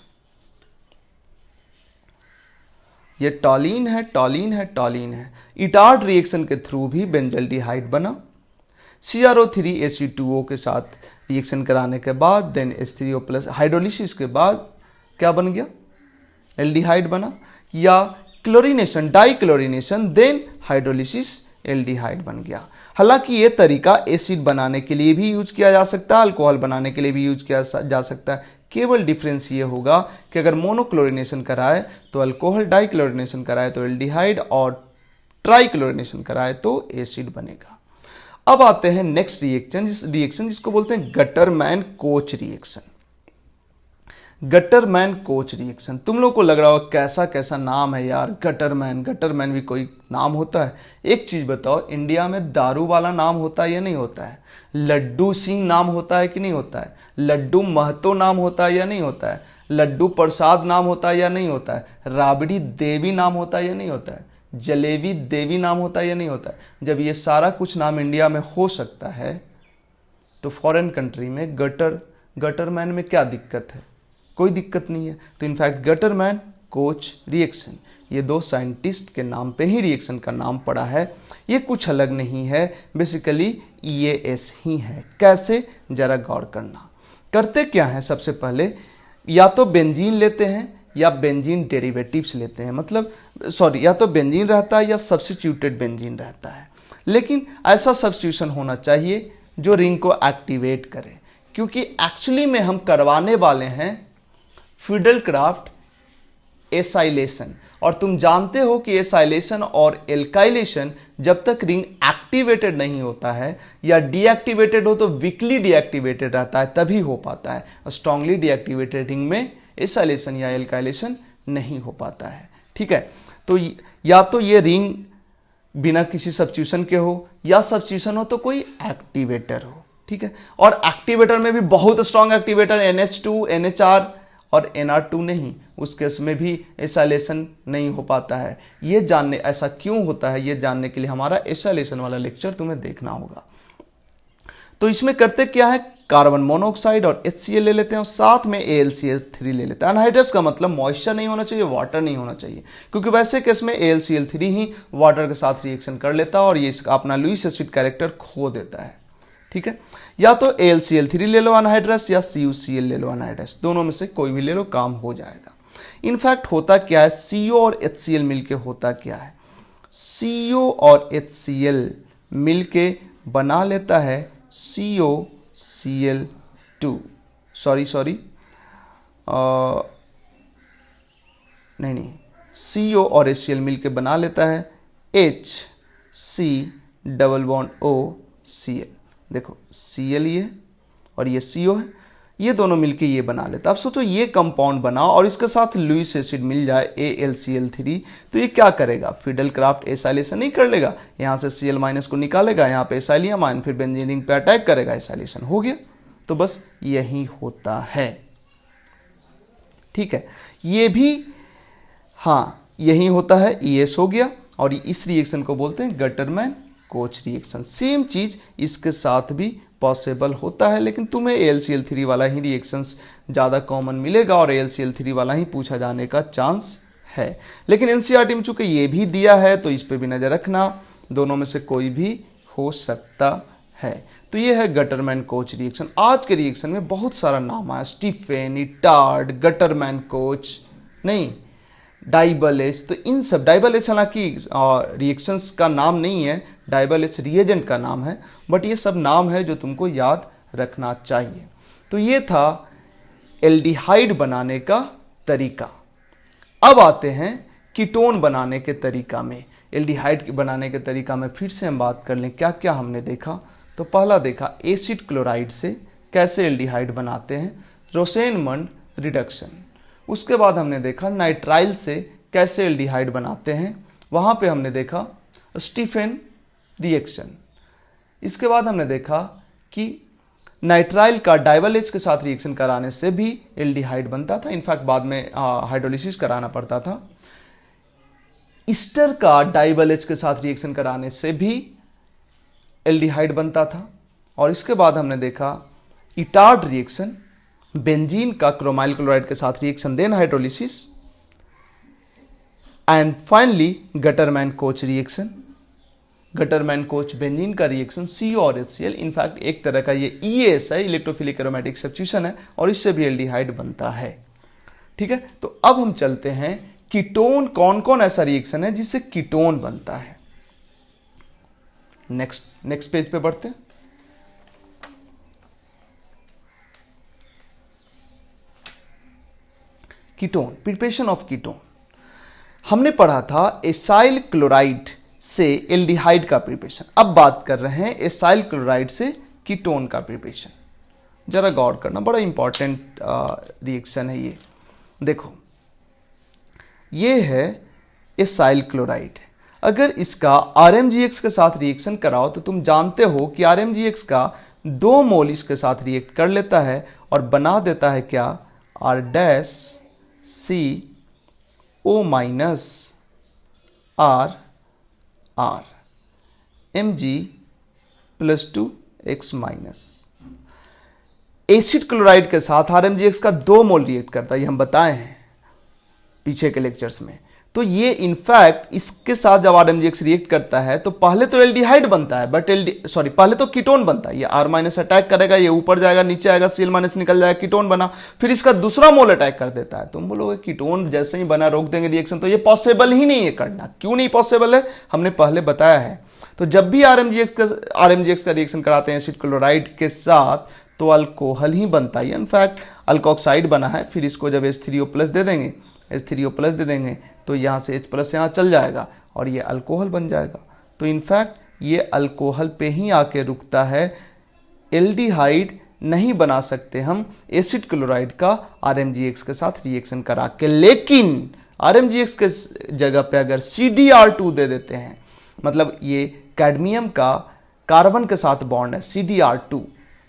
ये टॉलिन है, टॉलिन है, टॉलिन है। इटार्ड रिएक्शन के थ्रू भी बेंजल्डिहाइड बना। CrO3 Ac2O के साथ रिएक्शन कराने के बाद देन H3O प्लस हाइड्रोलिसिस के बाद क्या बन गया, एल्डिहाइड बना, या क्लोरिनेशन, डाइक्लोरिनेशन देन हाइड्रोलिसिस, एल्डिहाइड बन गया। हालांकि ये तरीका एसिड बनाने के लिए भी यूज किया जा सकता है, अल्कोहल बनाने के लिए भी यूज किया जा सकता है। केवल डिफरेंस ये होगा कि अगर मोनोक्लोरिनेशन कराए तो अल्कोहल, डाइक्लोरिनेशन कराए तो एल्डिहाइड, और ट्राइक्लोरिनेशन कराए तो एसिड बनेगा। अब आते हैं नेक्स्ट रिएक्शन जिसको बोलते हैं Gattermann Koch reaction. Gattermann Koch reaction, तुम लोग को लग रहा होगा कैसा कैसा नाम है यार, गटरमैन, गटरमैन भी कोई नाम होता है? एक चीज बताओ, इंडिया में दारू वाला नाम होता है या नहीं होता है? लड्डू सिंह नाम होता है कि नहीं होता है? लड्डू महतो नाम होता है या नहीं होता है? लड्डू प्रसाद नाम होता है या नहीं होता है? राबड़ी देवी नाम होता है या नहीं होता है? जलेबी देवी नाम होता है या नहीं होता है? जब ये सारा कुछ नाम इंडिया में हो सकता है तो फॉरेन कंट्री में गटरमैन में क्या दिक्कत है? कोई दिक्कत नहीं है। तो इनफैक्ट गटरमैन कोच रिएक्शन, ये 2 साइंटिस्ट के नाम पे ही रिएक्शन का नाम पड़ा है। ये कुछ अलग नहीं है, बेसिकली EAS ही है। कैसे, जरा गौर करना। करते क्या है, सबसे पहले या तो बेंजीन लेते हैं या बेंजीन डेरिवेटिव्स लेते हैं, मतलब सॉरी, या तो बेंजीन रहता है या सब्स्टिट्यूटेड बेंजीन रहता है, लेकिन ऐसा सब्स्टिट्यूशन होना चाहिए जो रिंग को एक्टिवेट करे, क्योंकि एक्चुअली में हम करवाने वाले हैं फिडेलक्राफ्ट एसाइलेशन, और तुम जानते हो कि एसाइलेशन और एल्काइलेशन जब तक रिंग एक्टिवेटेड नहीं होता है या डीएक्टिवेटेड हो तो वीकली डीएक्टिवेटेड रहता है, तभी हो पाता है। स्ट्रांगली डीएक्टिवेटेड रिंग में एसाइलेशन या एल्काइलेशन नहीं हो पाता है। ठीक है, तो या तो ये रिंग बिना किसी सब्स्टिट्यूशन के हो, या सब्स्टिट्यूशन हो तो कोई एक्टिवेटर हो। ठीक है, और एक्टिवेटर में भी बहुत स्ट्रांग एक्टिवेटर NH2, NHR और NR2 नहीं, उस केस में भी एसाइलेशन नहीं हो पाता है। ये जानने, ऐसा क्यों होता है ये जानने के लिए हमारा एसाइलेशन वाला लेक्चर तुम्हें देखना होगा। तो इसमें करते क्या है, कार्बन मोनोऑक्साइड और HCl ले लेते हैं, और साथ में AlCl3 ले लेते हैं। अनहाइड्रस का मतलब मॉइस्चर नहीं होना चाहिए, वाटर नहीं होना चाहिए, क्योंकि वैसे केस में AlCl3 ही वाटर के साथ रिएक्शन कर लेता है और ये इसका अपना लुईस एसिड कैरेक्टर खो देता है। ठीक है, या तो AlCl3 ले लो अनहाइड्रस, या CuCl ले लो अनहाइड्रस, दोनों में से कोई भी ले लो, काम हो जाएगा। इनफैक्ट होता क्या है, CO और HCl मिलके होता क्या है, CO और HCl मिलके बना लेता है COCl2, नहीं, CO और HCl मिलके बना लेता है HC+OCl। देखो Cl ये और ये CO है, ये दोनों मिलके ये बना लेता है। अब सोचो ये कंपाउंड बना और इसके साथ लुईस एसिड मिल जाए AlCl3, तो ये क्या करेगा, फिडेलक्राफ्ट एसाइलेशन नहीं कर लेगा, यहाँ से Cl- को निकालेगा, यहाँ पे एसाइलियम आयन, फिर बेंजीन रिंग पे अटैक करेगा, एसाइलेशन हो गया। तो बस यही होता है। ठीक है, ये भी हाँ यही होता है, ES हो गया, और इस रिएक्शन को बोलते हैं गटरमैन कोच रिएक्शन। सेम चीज इसके साथ भी पॉसिबल होता है, लेकिन तुम्हें AlCl3 वाला ही रिएक्शंस ज़्यादा कॉमन मिलेगा और AlCl3 वाला ही पूछा जाने का चांस है। लेकिन NCERT में चूंकि ये भी दिया है तो इस पे भी नज़र रखना, दोनों में से कोई भी हो सकता है। तो ये है गटरमैन कोच रिएक्शन। आज के रिएक्शन में बहुत सारा नाम आया, स्टीफेन, इटार्ड, गटरमैन कोच, नहीं डाइबल एच, तो इन सब, डाइबल एच हालांकि रिएक्शंस का नाम नहीं है, डाइबल एच रिएजेंट का नाम है, बट ये सब नाम है जो तुमको याद रखना चाहिए। तो ये था एल्डिहाइड बनाने का तरीका। अब आते हैं कीटोन बनाने के तरीका में। एल्डिहाइड बनाने के तरीका में फिर से हम बात कर लें क्या क्या हमने देखा। तो पहला देखा एसिड क्लोराइड से कैसे एल्डिहाइड बनाते हैं, रोसेनमंड रिडक्शन। उसके बाद हमने देखा नाइट्राइल से कैसे एल्डिहाइड बनाते हैं, वहां पे हमने देखा स्टीफेन रिएक्शन। इसके बाद हमने देखा कि नाइट्राइल का डाइवल एच के साथ रिएक्शन कराने से भी एल्डिहाइड बनता था, इनफैक्ट बाद में हाइड्रोलिसिस कराना पड़ता था। ईस्टर का डाइवल एच के साथ रिएक्शन कराने से भी एल्डिहाइड बनता था। और इसके बाद हमने देखा इटार्ड रिएक्शन, बेंजीन का क्रोमाइल क्लोराइड के साथ reaction then hydrolysis. And finally Gattermann Koch reaction, Gattermann Koch benzene का रिएक्शन CO और HCl, इनफैक्ट एक तरह का ये EAS है, इलेक्ट्रोफिलिक एरोमेटिक सब्स्टिट्यूशन है, और इससे भी एल्डिहाइड बनता है। ठीक है, तो अब हम चलते हैं कीटोन, कौन कौन ऐसा रिएक्शन है जिससे कीटोन बनता है। नेक्स्ट पेज पे बढ़ते हैं। Ketone, preparation of ketone. हमने पढ़ा था एसाइल क्लोराइड से एल्डिहाइड का प्रिपरेशन। अब बात कर रहे हैं एसाइल क्लोराइड से कीटोन का प्रिपरेशन। जरा गौर करना, बड़ा इंपॉर्टेंट रिएक्शन है ये। देखो, ये है एसाइल क्लोराइड। अगर इसका RMGX के साथ रिएक्शन कराओ तो तुम जानते हो कि RMGX का 2 मोल इसके साथ रिएक्ट कर लेता है और बना देता है क्या, R-CO- Mg+2x-। एसिड क्लोराइड के साथ RMGX का 2 मोल रिएक्ट करता है, ये हम बताए हैं पीछे के लेक्चर्स में। तो ये इनफैक्ट इसके साथ जब RMGX रिएक्ट करता है तो पहले तो एल्डिहाइड बनता है, पहले तो कीटोन बनता है। ये R- अटैक करेगा, ये ऊपर जाएगा, नीचे आएगा, Cl- निकल जाएगा, कीटोन बना। फिर इसका दूसरा मोल अटैक कर देता है। तुम बोलोगे कीटोन जैसे ही बना रोक देंगे रिएक्शन, तो ये पॉसिबल ही नहीं है करना। क्यों नहीं पॉसिबल है, हमने पहले बताया है। तो जब भी RMGX का रिएक्शन कराते हैं एसिड क्लोराइड के साथ तो अल्कोहल ही बनता है। इनफैक्ट अल्कोक्साइड बना है, फिर इसको जब H3O+ दे देंगे, H3O+ दे देंगे तो यहाँ से H+ यहाँ चल जाएगा और ये अल्कोहल बन जाएगा। तो इनफैक्ट ये अल्कोहल पे ही आके रुकता है, एल्डिहाइड नहीं बना सकते हम एसिड क्लोराइड का RMGX के साथ रिएक्शन करा के। लेकिन RMGX के जगह पे अगर CDR2 दे देते हैं, मतलब ये कैडमियम का कार्बन के साथ बॉन्ड है CDR2,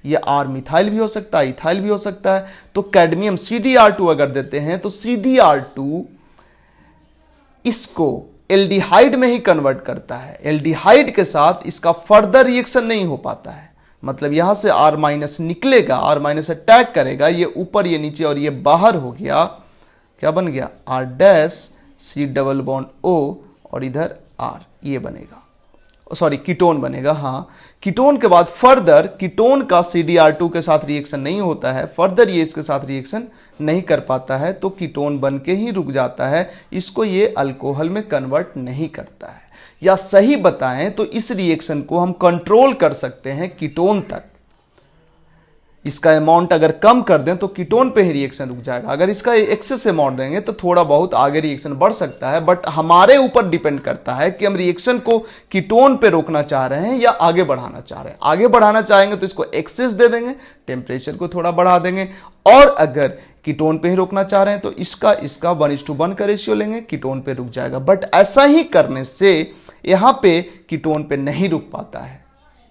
ये R मिथाइल भी हो सकता है, इथाइल भी हो सकता है। तो कैडमियम CDR2 अगर देते हैं तो CDR2 इसको एल्डिहाइड में ही कन्वर्ट करता है। एल्डिहाइड के साथ इसका फर्दर रिएक्शन नहीं हो पाता है, मतलब यहां से R- निकलेगा, R- अटैक करेगा, ये ऊपर ये नीचे और ये बाहर हो गया। क्या बन गया, R-C�O और इधर R, ये बनेगा, सॉरी कीटोन बनेगा। हाँ, कीटोन के बाद फर्दर कीटोन का CDR2 के साथ रिएक्शन नहीं होता है, फर्दर ये इसके साथ रिएक्शन नहीं कर पाता है, तो कीटोन बन के ही रुक जाता है। इसको ये अल्कोहल में कन्वर्ट नहीं करता है। या सही बताएं तो इस रिएक्शन को हम कंट्रोल कर सकते हैं कीटोन तक। इसका अमाउंट अगर कम कर दें तो कीटोन पे ही रिएक्शन रुक जाएगा। अगर इसका एक्सेस अमाउंट देंगे तो थोड़ा बहुत आगे रिएक्शन बढ़ सकता है, बट हमारे ऊपर डिपेंड करता है कि हम रिएक्शन को कीटोन पे रोकना चाह रहे हैं या आगे बढ़ाना चाह रहे हैं। आगे बढ़ाना चाहेंगे तो इसको एक्सेस दे देंगे, टेम्परेचर को थोड़ा बढ़ा देंगे, और अगर कीटोन पे ही रोकना चाह रहे हैं तो इसका 1:1 का रेशियो लेंगे, कीटोन पे रुक जाएगा। बट ऐसा ही करने से यहां पे कीटोन पे नहीं रुक पाता है।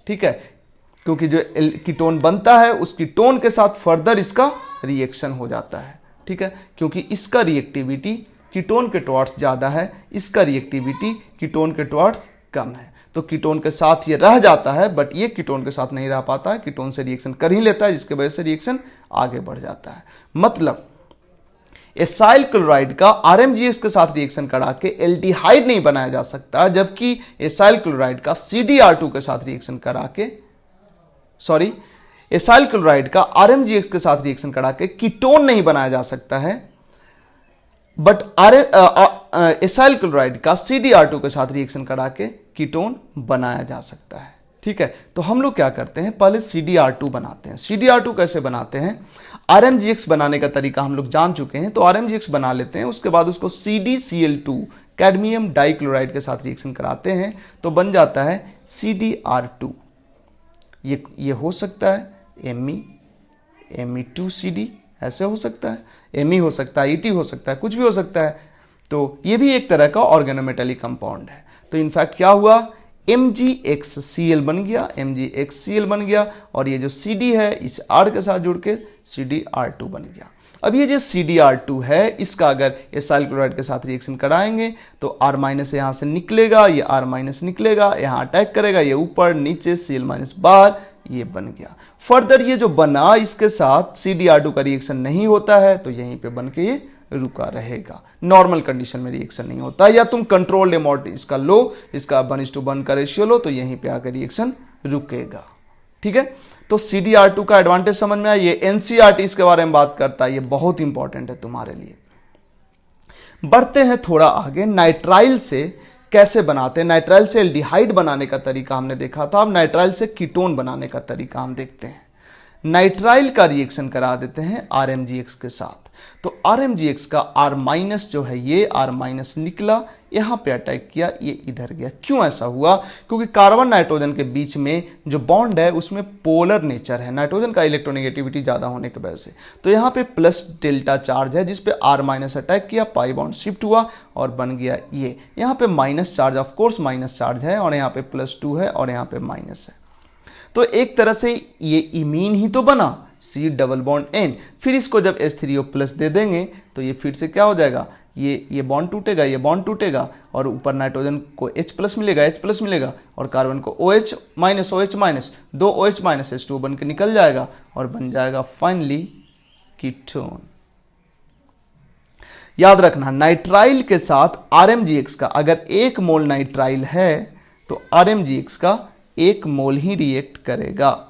ठीक है, क्योंकि जो कीटोन बनता है उस कीटोन के साथ फर्दर इसका रिएक्शन हो जाता है। ठीक है, क्योंकि इसका रिएक्टिविटी कीटोन के टुवर्ड्स ज्यादा है, इसका रिएक्टिविटी कीटोन के टुवर्ड्स कम है। तो कीटोन के साथ ये रह जाता है, बट ये कीटोन के साथ नहीं रह पाता है, कीटोन से रिएक्शन कर ही लेता है, जिसकी वजह से रिएक्शन आगे बढ़ जाता है। मतलब एसाइल क्लोराइड का RMGX के साथ रिएक्शन करा के एल्डिहाइड नहीं बनाया जा सकता, जबकि एसाइल क्लोराइड का CDR2 के साथ रिएक्शन करा के, एसाइल क्लोराइड का RMGX के साथ रिएक्शन करा के कीटोन नहीं बनाया जा सकता है, बट एसाइल क्लोराइड का CDR2 के साथ रिएक्शन करा के कीटोन बनाया जा सकता है। ठीक है, तो हम लोग क्या करते हैं, पहले CDR2 बनाते हैं। CDR2 कैसे बनाते हैं, RMGX बनाने का तरीका हम लोग जान चुके हैं, तो RMGX बना लेते हैं, उसके बाद उसको CdCl2 कैडमियम डाइक्लोराइड के साथ रिएक्शन कराते हैं, तो बन जाता है CDR2। ये हो सकता है Me2CD, ऐसे हो सकता है, Me हो सकता है, ET हो सकता है, कुछ भी हो सकता है। तो ये भी एक तरह का ऑर्गेनोमेटेलिक कंपाउंड है। तो इनफैक्ट क्या हुआ, MgXCl बन गया, MgXCl बन गया, और ये जो CD है इस R के साथ जुड़ के CDR2 बन गया। अब ये जो CDR2 है, इसका अगर एसाइल क्लोराइड के साथ रिएक्शन कराएंगे तो R माइनस यहाँ से निकलेगा, ये R माइनस निकलेगा, यहाँ अटैक करेगा, ये ऊपर नीचे Cl माइनस बार, ये बन गया। फर्दर ये जो बना इसके साथ CDR2 का रिएक्शन नहीं होता है, तो यहीं पे बन के ये रुका रहेगा। नॉर्मल कंडीशन में रिएक्शन नहीं होता, या तुम कंट्रोल्ड एमोट इसका लो, इसका 1:1 का रेशियो लो, तो यहीं पे आकर रिएक्शन रुकेगा। ठीक है, तो CDR2 का एडवांटेज समझ में आया। ये NCERT इसके बारे में बात करता है, ये बहुत इंपॉर्टेंट है तुम्हारे लिए। बढ़ते हैं थोड़ा आगे, नाइट्राइल से कैसे बनाते हैं। नाइट्राइल से एल्डिहाइड बनाने का तरीका हमने देखा था, अब नाइट्राइल से कीटोन बनाने का तरीका हम देखते हैं। नाइट्राइल का रिएक्शन करा देते हैं RMGX के साथ, तो RMGX का R माइनस जो है, ये R माइनस निकला, यहां पे अटैक किया, ये इधर गया। क्यों ऐसा हुआ, क्योंकि कार्बन नाइट्रोजन के बीच में जो बॉन्ड है उसमें पोलर नेचर है, नाइट्रोजन का इलेक्ट्रोनेगेटिविटी ज्यादा होने की वजह से, तो यहाँ पे प्लस डेल्टा चार्ज है, जिसपे R माइनस अटैक किया, पाई बॉन्ड शिफ्ट हुआ और बन गया ये। यहाँ पे minus charge, of course minus charge है, और यहाँ पे +2 है और यहाँ पे माइनस है, तो एक तरह से ये इमीन ही तो बना, C डबल बॉन्ड N। फिर इसको जब H3O प्लस दे देंगे तो ये फिर से क्या हो जाएगा, ये बॉन्ड टूटेगा, ये बॉन्ड टूटेगा, और ऊपर नाइट्रोजन को H प्लस मिलेगा, H प्लस मिलेगा, और कार्बन को OH minus, OH minus, 2 OH minus H2O बन के निकल जाएगा, और बन जाएगा फाइनली कीटोन। याद रखना, नाइट्राइल के साथ RMGX का अगर 1 मोल नाइट्राइल है तो RMGX का 1 मोल ही रिएक्ट करेगा।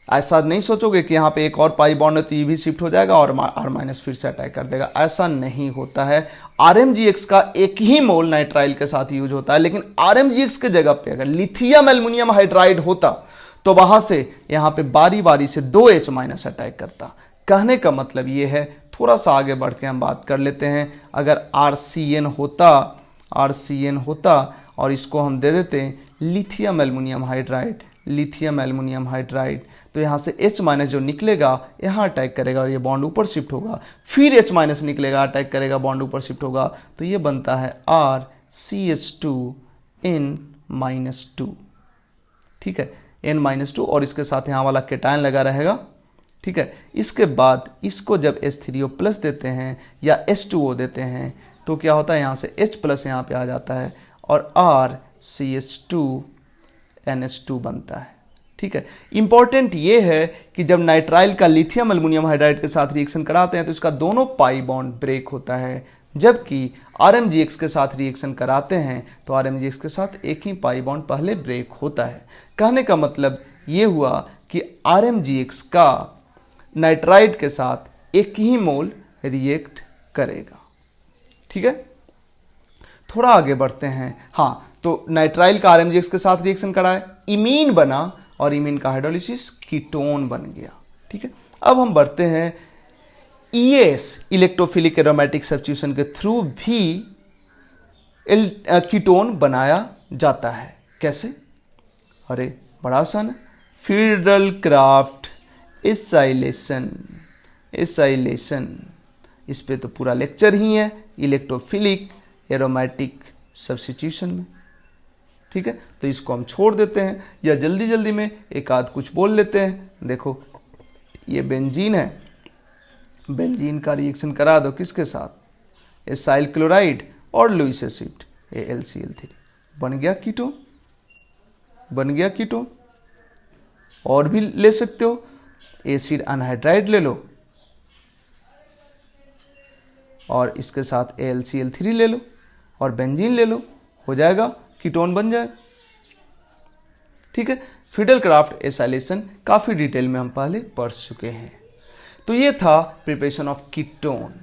ऐसा नहीं सोचोगे कि यहाँ पे एक और पाई बॉन्ड है तो ये भी शिफ्ट हो जाएगा और R माइनस फिर से अटैक कर देगा, ऐसा नहीं होता है। RMGX का 1 ही मोल नाइट्राइल के साथ यूज होता है, लेकिन RMGX के जगह पे अगर लिथियम एल्युमिनियम हाइड्राइड होता तो वहां से यहाँ पे बारी बारी से 2 H माइनस अटैक करता। कहने का मतलब ये है, थोड़ा सा आगे बढ़ के हम बात कर लेते हैं, अगर RCN होता और इसको हम दे देते हैं लिथियम एल्युमिनियम हाइड्राइड, तो यहाँ से H माइनस जो निकलेगा यहाँ अटैक करेगा और ये बॉन्ड ऊपर शिफ्ट होगा, फिर H माइनस निकलेगा, अटैक करेगा, बॉन्ड ऊपर शिफ्ट होगा, तो ये बनता है RCH2N-2। ठीक है, N-2, और इसके साथ यहाँ वाला केटायन लगा रहेगा। ठीक है, इसके बाद इसको जब H3O प्लस देते हैं या H2O देते हैं तो क्या होता है, यहाँ से H प्लस यहाँ पे आ जाता है और RCH2NH2 बनता है। ठीक है, इंपॉर्टेंट ये है कि जब नाइट्राइल का लिथियम एल्युमिनियम हाइड्राइड के साथ रिएक्शन कराते हैं तो इसका दोनों पाई बॉन्ड ब्रेक होता है, जबकि RMGX के साथ रिएक्शन कराते हैं तो RMGX के साथ एक ही पाई बॉन्ड पहले ब्रेक होता है। कहने का मतलब ये हुआ कि RMGX का नाइट्राइड के साथ 1 ही मोल रिएक्ट करेगा। ठीक है, थोड़ा आगे बढ़ते हैं। हाँ, तो नाइट्राइल का RMGX के साथ रिएक्शन कराए, इमीन बना और इमीन का हाइड्रोलिसिस कीटोन बन गया। ठीक है, अब हम बढ़ते हैं EAS इलेक्ट्रोफिलिक एरोमेटिक सब्स्टिट्यूशन के थ्रू भी कीटोन बनाया जाता है। कैसे? अरे बड़ा आसान है, फील्डल क्राफ्ट एसाइलेशन, इस पे तो पूरा लेक्चर ही है इलेक्ट्रोफिलिक एरोमेटिक सब्स्टिट्यूशन में। ठीक है, तो इसको हम छोड़ देते हैं या जल्दी जल्दी में एक आध कुछ बोल लेते हैं। देखो ये बेंजीन है, बेंजीन का रिएक्शन करा दो किसके साथ, एसाइल क्लोराइड और लुईस एसिड AlCl3, बन गया कीटोन। और भी ले सकते हो, एसिड अनहाइड्राइड ले लो और इसके साथ AlCl3 ले लो और बेंजीन ले लो, हो जाएगा, कीटोन बन जाएगा। ठीक है, फील्डल क्राफ्ट एसाइलेशन काफी डिटेल में हम पहले पढ़ चुके हैं। तो ये था प्रिपरेशन ऑफ कीटोन।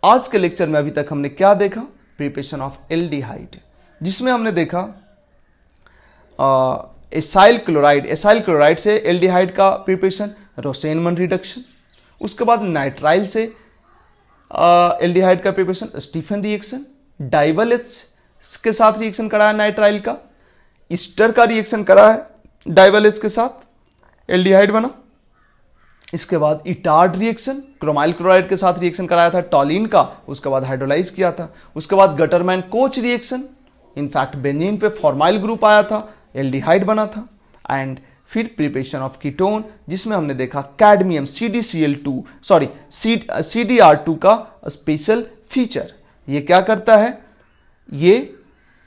आज के लेक्चर में अभी तक हमने क्या देखा, प्रिपरेशन ऑफ एल्डिहाइड, जिसमें हमने देखा एसाइल क्लोराइड से एल्डिहाइड का प्रिपरेशन, रोसेनमन रिडक्शन। उसके बाद नाइट्राइल से एल्डिहाइड का preparation, Stephen reaction. DIBAL H के साथ रिएक्शन करा है नाइट्राइल का, ईस्टर का रिएक्शन करा है डाइवल एच के साथ, एल्डिहाइड बना। इसके बाद इटार्ड रिएक्शन, क्रोमाइल क्लोराइड के साथ रिएक्शन कराया था टॉलिन का, उसके बाद हाइड्रोलाइज किया था। उसके बाद Gattermann Koch reaction, in fact benzene पे फॉर्माइल ग्रुप आया था, एल्डिहाइड बना था। एंड फिर प्रिपरेशन ऑफ कीटोन, जिसमें हमने देखा कैडमियम CDR2 का स्पेशल फीचर। ये क्या करता है, ये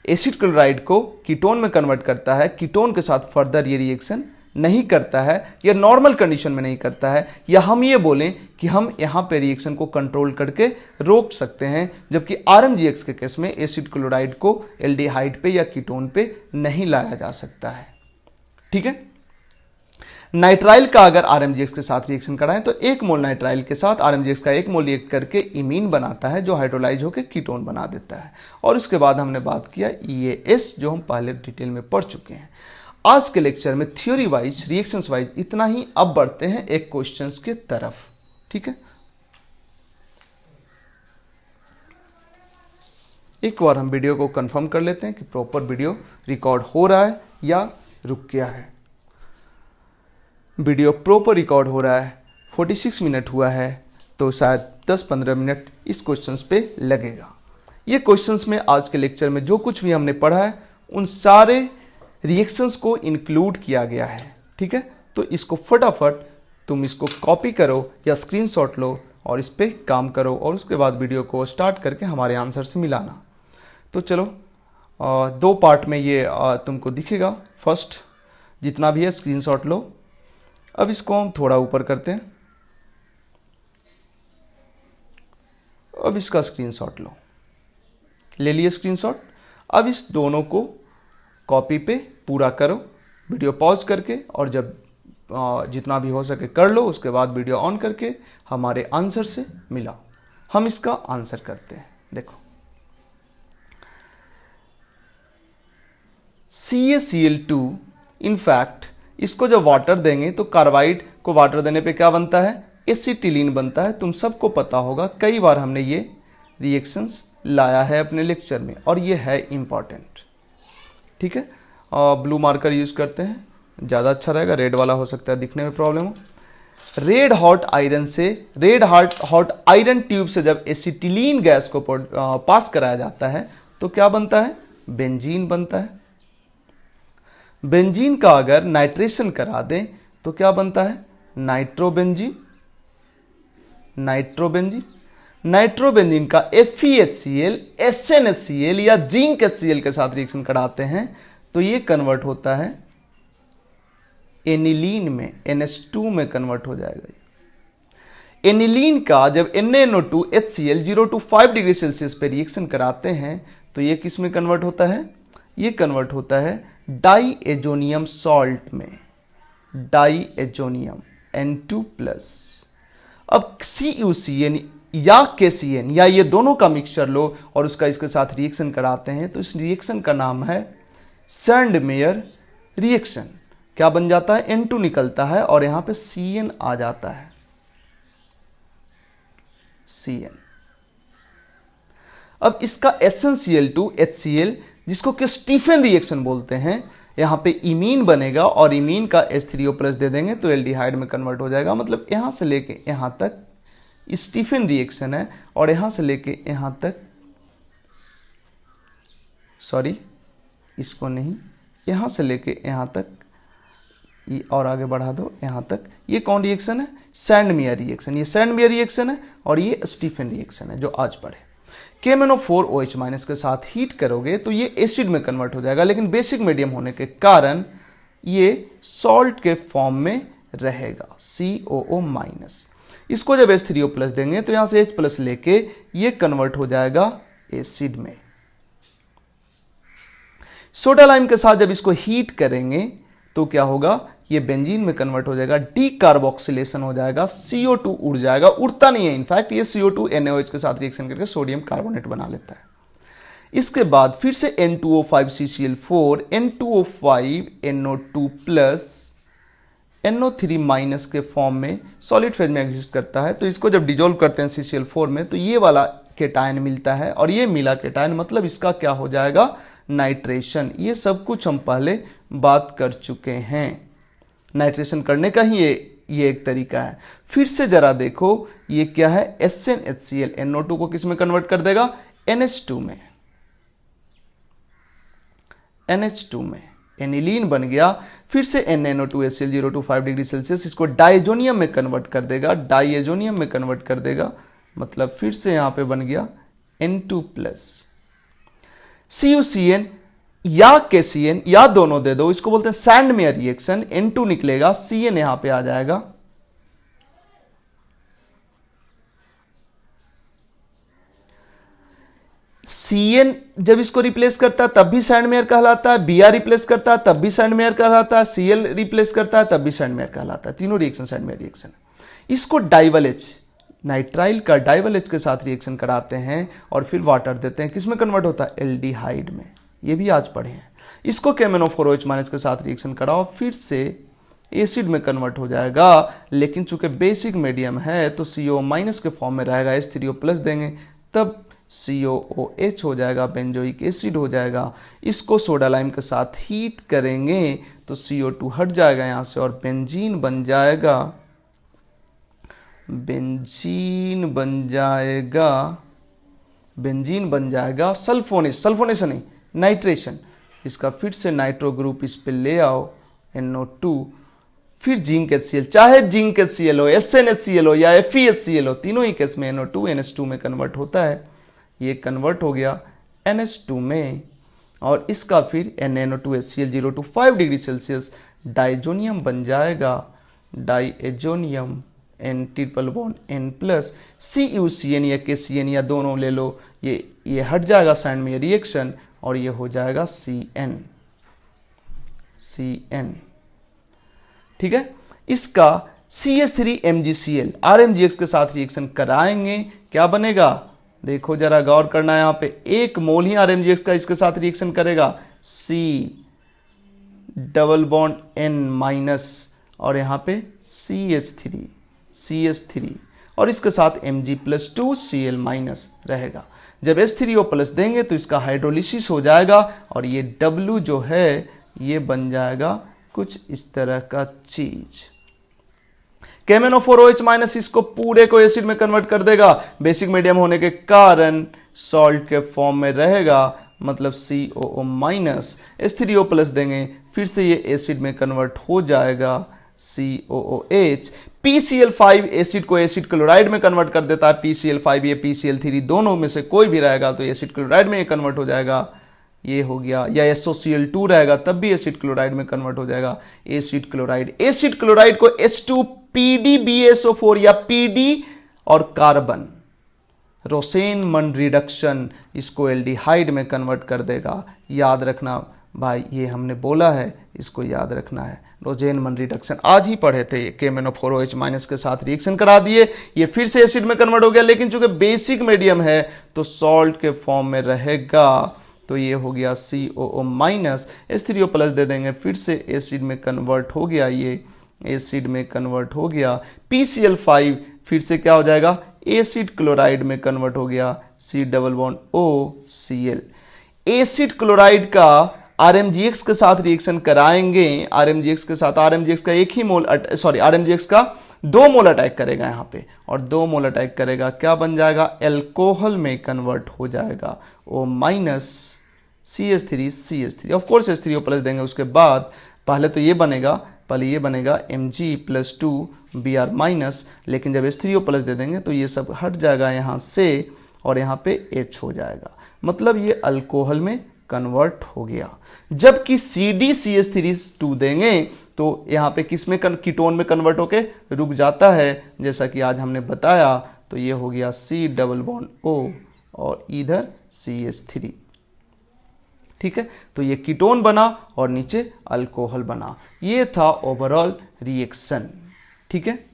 एसिड क्लोराइड को कीटोन में कन्वर्ट करता है, कीटोन के साथ फर्दर ये रिएक्शन नहीं करता है, या नॉर्मल कंडीशन में नहीं करता है, या हम ये बोलें कि हम यहाँ पे रिएक्शन को कंट्रोल करके रोक सकते हैं, जबकि RMGX के केस में एसिड क्लोराइड को एल्डिहाइड पे या कीटोन पे नहीं लाया जा सकता है। ठीक है। नाइट्राइल का अगर RMGX के साथ रिएक्शन कराएं तो 1 मोल नाइट्राइल के साथ RMGX का 1 मोल रिएक्ट करके इमीन बनाता है, जो हाइड्रोलाइज होकर कीटोन बना देता है। और उसके बाद हमने बात किया EAS, जो हम पहले डिटेल में पढ़ चुके हैं। आज के लेक्चर में थ्योरी वाइज, रिएक्शंस वाइज इतना ही। अब बढ़ते हैं एक क्वेश्चंस के तरफ। ठीक है, एक बार हम वीडियो को कंफर्म कर लेते हैं कि प्रॉपर वीडियो रिकॉर्ड हो रहा है या रुक गया है। वीडियो प्रॉपर रिकॉर्ड हो रहा है, 46 मिनट हुआ है, तो शायद 10-15 मिनट इस क्वेश्चंस पे लगेगा। ये क्वेश्चंस में आज के लेक्चर में जो कुछ भी हमने पढ़ा है उन सारे रिएक्शंस को इंक्लूड किया गया है। ठीक है, तो इसको फटाफट तुम इसको कॉपी करो या स्क्रीनशॉट लो और इस पे काम करो, और उसके बाद वीडियो को स्टार्ट करके हमारे आंसर से मिलाना। तो चलो 2 पार्ट में ये तुमको दिखेगा। फर्स्ट जितना भी है स्क्रीनशॉट लो। अब इसको हम थोड़ा ऊपर करते हैं, अब इसका स्क्रीनशॉट लो, ले लिए स्क्रीनशॉट। अब इस दोनों को कॉपी पे पूरा करो, वीडियो पॉज करके, और जब जितना भी हो सके कर लो, उसके बाद वीडियो ऑन करके हमारे आंसर से मिलाओ। हम इसका आंसर करते हैं। देखो CaCl2, इनफैक्ट इसको जब वाटर देंगे तो कार्बाइड को वाटर देने पे क्या बनता है, एसिटिलीन बनता है। तुम सबको पता होगा, कई बार हमने ये रिएक्शंस लाया है अपने लेक्चर में, और ये है इंपॉर्टेंट। ठीक है, ब्लू मार्कर यूज करते हैं, ज़्यादा अच्छा रहेगा, रेड वाला हो सकता है दिखने में प्रॉब्लम हो। रेड हॉट आयरन ट्यूब से जब एसिटिलीन गैस को पास कराया जाता है तो क्या बनता है, बेंजीन बनता है। बेंजीन का अगर नाइट्रेशन करा दें तो क्या बनता है, नाइट्रोबेंजीन। नाइट्रोबेंजीन का FeHCl, SnHCl या जिंक HCl के साथ रिएक्शन कराते हैं तो ये कन्वर्ट होता है एनिलीन में, NH2 में कन्वर्ट हो जाएगा। एनिलीन का जब NaNO2HCl 0 to 5 डिग्री सेल्सियस पे रिएक्शन कराते हैं तो ये किस में कन्वर्ट होता है, ये कन्वर्ट होता है डाईएजोनियम सॉल्ट में, डाईएजोनियम N2+। अब CuCN या KCN या ये दोनों का मिक्सचर लो और उसका इसके साथ रिएक्शन कराते हैं तो इस रिएक्शन का नाम है सैंडमेयर रिएक्शन। क्या बन जाता है, N2 निकलता है और यहां पे CN आ जाता है, CN। अब इसका SnCl2HCl, जिसको कि स्टीफन रिएक्शन बोलते हैं, यहां पे इमीन बनेगा और इमीन का H3O+ दे देंगे तो एल्डिहाइड में कन्वर्ट हो जाएगा। मतलब यहां से लेके यहां तक स्टीफन रिएक्शन है, और यहां से लेके यहां तक, सॉरी इसको नहीं, यहां से लेके यहां तक, और आगे बढ़ा दो यहां तक, ये कौन रिएक्शन है, सैंडमेयर रिएक्शन। ये सैंडमेयर रिएक्शन है और ये स्टीफन रिएक्शन है जो आज पढ़े। KMnO4OH- के साथ हीट करोगे तो ये एसिड में कन्वर्ट हो जाएगा, लेकिन बेसिक मीडियम होने के कारण ये सॉल्ट के फॉर्म में रहेगा, COO-। इसको जब H3O+ देंगे तो यहां से H+ लेके ये कन्वर्ट हो जाएगा एसिड में। सोडा लाइम के साथ जब इसको हीट करेंगे तो क्या होगा, ये बेंजीन में कन्वर्ट हो जाएगा, डीकार्बोक्सिलेशन हो जाएगा, CO2 उड़ जाएगा, उड़ता नहीं है, इनफैक्ट ये CO2 NaOH के साथ रिएक्शन करके सोडियम कार्बोनेट बना लेता है। इसके बाद फिर से N2O5CCl4 N2O5NO2 plus NO3 minus के फॉर्म में सॉलिड फेज में एग्जिस्ट करता है। तो इसको जब डिजोल्व करते हैं CCl4 में तो ये वाला केटायन मिलता है और ये मिला केटायन, मतलब इसका क्या हो जाएगा, नाइट्रेशन। ये सब कुछ हम पहले बात कर चुके हैं। नाइट्रेशन करने का ही ये एक तरीका है। फिर से जरा देखो ये क्या है, SnHCl NO2 को किस में कन्वर्ट कर देगा, NH2 में, NH2 में एनिलीन बन गया। फिर से NaNO2HCl 0 to 5 डिग्री सेल्सियस इसको डाइजोनियम में कन्वर्ट कर देगा, डाइएजोनियम में कन्वर्ट कर देगा, मतलब फिर से यहां पे बन गया N2 प्लस CuCN या KCN या दोनों दे दो, इसको बोलते हैं सैंडमेयर रिएक्शन। N2 निकलेगा, Cn यहां पे आ जाएगा, Cn जब इसको रिप्लेस करता है तब भी सैंडमेयर कहलाता है, Br रिप्लेस करता है तब भी सैंडमेयर कहलाता है, Cl रिप्लेस करता है तब भी सैंडमेयर कहलाता है। तीनों रिएक्शन सैंडमेयर रिएक्शन है। इसको डाइवल-H, नाइट्राइल का डाइवल-H के साथ रिएक्शन कराते हैं और फिर वाटर देते हैं, किसमें कन्वर्ट होता है, एल्डिहाइड में। ये भी आज पढ़े हैं। इसको KMnO4OH- के साथ रिएक्शन कराओ, फिर से एसिड में कन्वर्ट हो जाएगा, लेकिन चूंकि बेसिक मीडियम है तो CO- के फॉर्म में रहेगा, H3O+ देंगे तब COOH हो जाएगा, बेंजोइक एसिड हो जाएगा। इसको सोडा लाइम के साथ हीट करेंगे तो CO2 हट जाएगा यहां से और बेंजीन बन जाएगा, बेंजीन बन जाएगा सल्फोनेशन नहीं, नाइट्रेशन। इसका फिर से नाइट्रो ग्रुप इस पे ले आओ, NO2, फिर जिंक HCl, चाहे जिंक HCl हो, SnHCl हो या FeHCl हो, तीनों ही केस में NO2 NH2 में कन्वर्ट होता है। ये कन्वर्ट हो गया NH2 में और इसका फिर NaNO2HCl 0 to 5 degree Celsius diazonium बन जाएगा, डाइएजोनियम N≡N प्लस CuCN या KCN या दोनों ले लो, ये हट जाएगा सैंडमेयर रिएक्शन और ये हो जाएगा CN। ठीक है, इसका CH3MgCl RMgX के साथ रिएक्शन कराएंगे, क्या बनेगा, देखो जरा गौर करना है यहां पे, 1 मोल ही RMgX का इसके साथ रिएक्शन करेगा, C≡N- और यहां पे CH3 और इसके साथ Mg+2Cl- रहेगा। जब H3O+ देंगे तो इसका हाइड्रोलिसिस हो जाएगा और ये W जो है ये बन जाएगा कुछ इस तरह का चीज। KMnO4OH- इसको पूरे को एसिड में कन्वर्ट कर देगा, बेसिक मीडियम होने के कारण सॉल्ट के फॉर्म में रहेगा, मतलब COO-, H3O+ देंगे, फिर से ये एसिड में कन्वर्ट हो जाएगा, COOH। PCl5 एसिड को एसिड क्लोराइड में कन्वर्ट कर देता है, PCl5 ये PCl3 दोनों में से कोई भी रहेगा तो एसिड क्लोराइड में ये कन्वर्ट हो जाएगा, ये हो गया। या SOCl2 रहेगा तब भी एसिड क्लोराइड में कन्वर्ट हो जाएगा, एसिड क्लोराइड को H2PdBSO4 या PD और कार्बन रोसेनमन रिडक्शन इसको एल्डिहाइड में कन्वर्ट कर देगा। याद रखना भाई, ये हमने बोला है, इसको याद रखना है, रोसेनमन रिडक्शन आज ही पढ़े थे। KMnO4OH- के साथ रिएक्शन करा दिए, ये फिर से एसिड में कन्वर्ट हो गया, लेकिन चूंकि बेसिक मीडियम है तो सॉल्ट के फॉर्म में रहेगा, तो ये हो गया COO-, H3O+ दे देंगे, फिर से एसिड में कन्वर्ट हो गया, ये एसिड में कन्वर्ट हो गया। PCl5 फिर से क्या हो जाएगा, एसिड क्लोराइड में कन्वर्ट हो गया, C≡OCl। एसिड क्लोराइड का RMgX के साथ रिएक्शन कराएंगे, RMgX के साथ, RMgX का एक ही मोल, RMgX का 2 मोल अटैक करेगा यहाँ पे, और 2 मोल अटैक करेगा, क्या बन जाएगा, एल्कोहल में कन्वर्ट हो जाएगा, O- CH3 of course H3O+ देंगे, उसके बाद पहले ये बनेगा Mg+2Br-, लेकिन जब H3O+ दे देंगे तो ये सब हट जाएगा यहाँ से और यहाँ पे H हो जाएगा, मतलब ये अल्कोहल में कन्वर्ट हो गया। जबकि CdCH3 देंगे तो यहाँ पे किस में कीटोन में कन्वर्ट होके रुक जाता है, जैसा कि आज हमने बताया, तो ये हो गया C≡O और इधर CH3। ठीक है, तो ये कीटोन बना और नीचे अल्कोहल बना। ये था ओवरऑल रिएक्शन। ठीक है,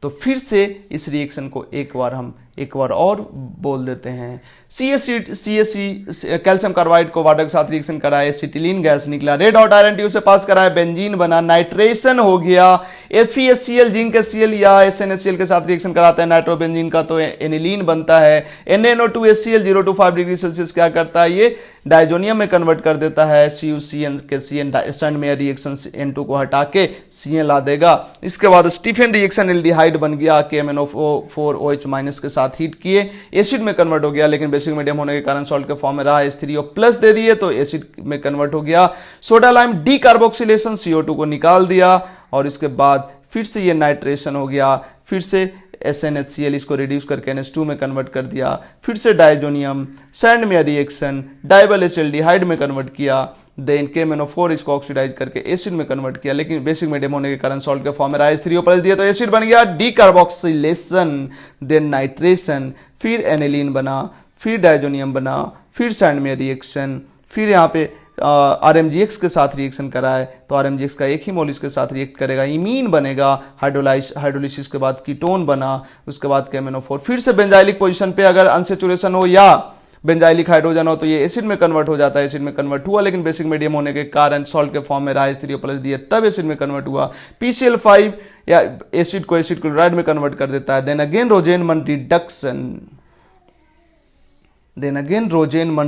तो फिर से इस रिएक्शन को एक बार हम एक बार और बोल देते हैं। CaC कैल्शियम कार्बाइड को वाटर के साथ रिएक्शन कराए, एसिटिलीन गैस निकला, रेड हॉट आयरन ट्यूब से पास कराए, बेंजीन बना, नाइट्रेशन हो गया। FeHCl जिंक HCl या SnHCl के साथ रिएक्शन कराता है नाइट्रोबेंजीन का तो एनिलीन बनता है। NaNO2HCl 025 डिग्री सेल्सियस क्या करता है, ये डाइजोनियम में कन्वर्ट कर देता है। CuCN के CN स्टैंडमेयर रिएक्शन N2 को हटा के Cn ला देगा। इसके बाद स्टीफन रिएक्शन एल्डिहाइड बन गया, KMnO4OH- के साथ हीट किए, एसिड में कन्वर्ट हो गया, लेकिन बेसिक मीडियम होने के कारण सॉल्ट के फॉर्म में रहा, H3O प्लस दे दिए तो एसिड में कन्वर्ट हो गया। सोडा लाइम डीकार्बोक्सिलेशन, CO2 को निकाल दिया और इसके बाद फिर से ये नाइट्रेशन हो गया, फिर से SnHCl इसको रिड्यूस करके NH2 में कन्वर्ट कर दिया, फिर से डाइजोनियम सैंडमेयर रिएक्शन डाइबल एल्डिहाइड में कन्वर्ट किया, देन KMnO4 इसको ऑक्सीडाइज करके एसिड में कन्वर्ट किया, लेकिन बेसिक मीडियम होने के कारण सॉल्ट के फॉर्म में रहा, H3O प्लस दिया तो एसिड बन गया, डीकार्बोक्सिलेशन, देन नाइट्रेशन, फिर एनिलीन बना, फिर डाइजोनियम बना, फिर सैंडमेयर रिएक्शन, फिर यहाँ पे RMGX के साथ रिएक्शन कराए तो RMGX का एक ही मोल इसके साथ रिएक्ट करेगा, इमीन बनेगा, हाइड्रोलाइसिस के बाद कीटोन बना, उसके बाद KMnO4 फिर से बेंजाइलिक पोजीशन पे अगर अनसेचुरेशन हो या बेंजाइलिक हाइड्रोजन हो तो ये एसिड में कन्वर्ट हो जाता है, एसिड में कन्वर्ट हुआ, लेकिन बेसिक मीडियम होने के कारण सॉल्ट के फॉर्म में रहा, H3O प्लस दिए तब एसिड में कन्वर्ट हुआ। PCl5 या एसिड को एसिड क्लोराइड में कन्वर्ट कर देता है। देन अगेन रोजेनमन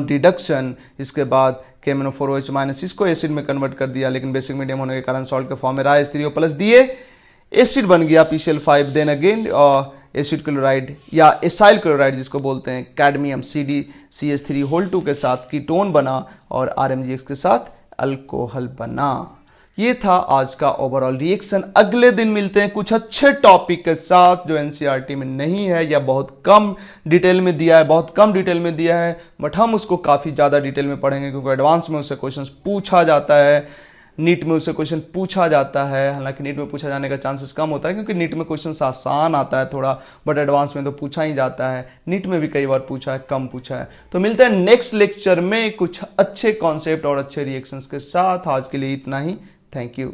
रिडक्शन, इसके बाद KMnO4OH- इसको एसिड में कन्वर्ट कर दिया, लेकिन बेसिक मीडियम होने के कारण सॉल्ट के फॉर्म में रहा, H3O प्लस दिए एसिड बन गया PCl5। Then again acid chloride या एसाइल क्लोराइड जिसको बोलते हैं, कैडमियम CdCH3 के साथ कीटोन बना और RMGX के साथ अल्कोहल बना। ये था आज का ओवरऑल रिएक्शन। अगले दिन मिलते हैं कुछ अच्छे टॉपिक के साथ जो एनसीईआरटी में नहीं है या बहुत कम डिटेल में दिया है, बट हम उसको काफी ज्यादा डिटेल में पढ़ेंगे क्योंकि एडवांस में उससे क्वेश्चन पूछा जाता है, नीट में उससे क्वेश्चन पूछा जाता है। हालांकि नीट में पूछा जाने का चांसेस कम होता है क्योंकि नीट में क्वेश्चन आसान आता है थोड़ा, बट एडवांस में तो पूछा ही जाता है। नीट में भी कई बार पूछा है, कम पूछा है। तो मिलते हैं नेक्स्ट लेक्चर में कुछ अच्छे कॉन्सेप्ट और अच्छे रिएक्शंस के साथ। आज के लिए इतना ही। Thank you.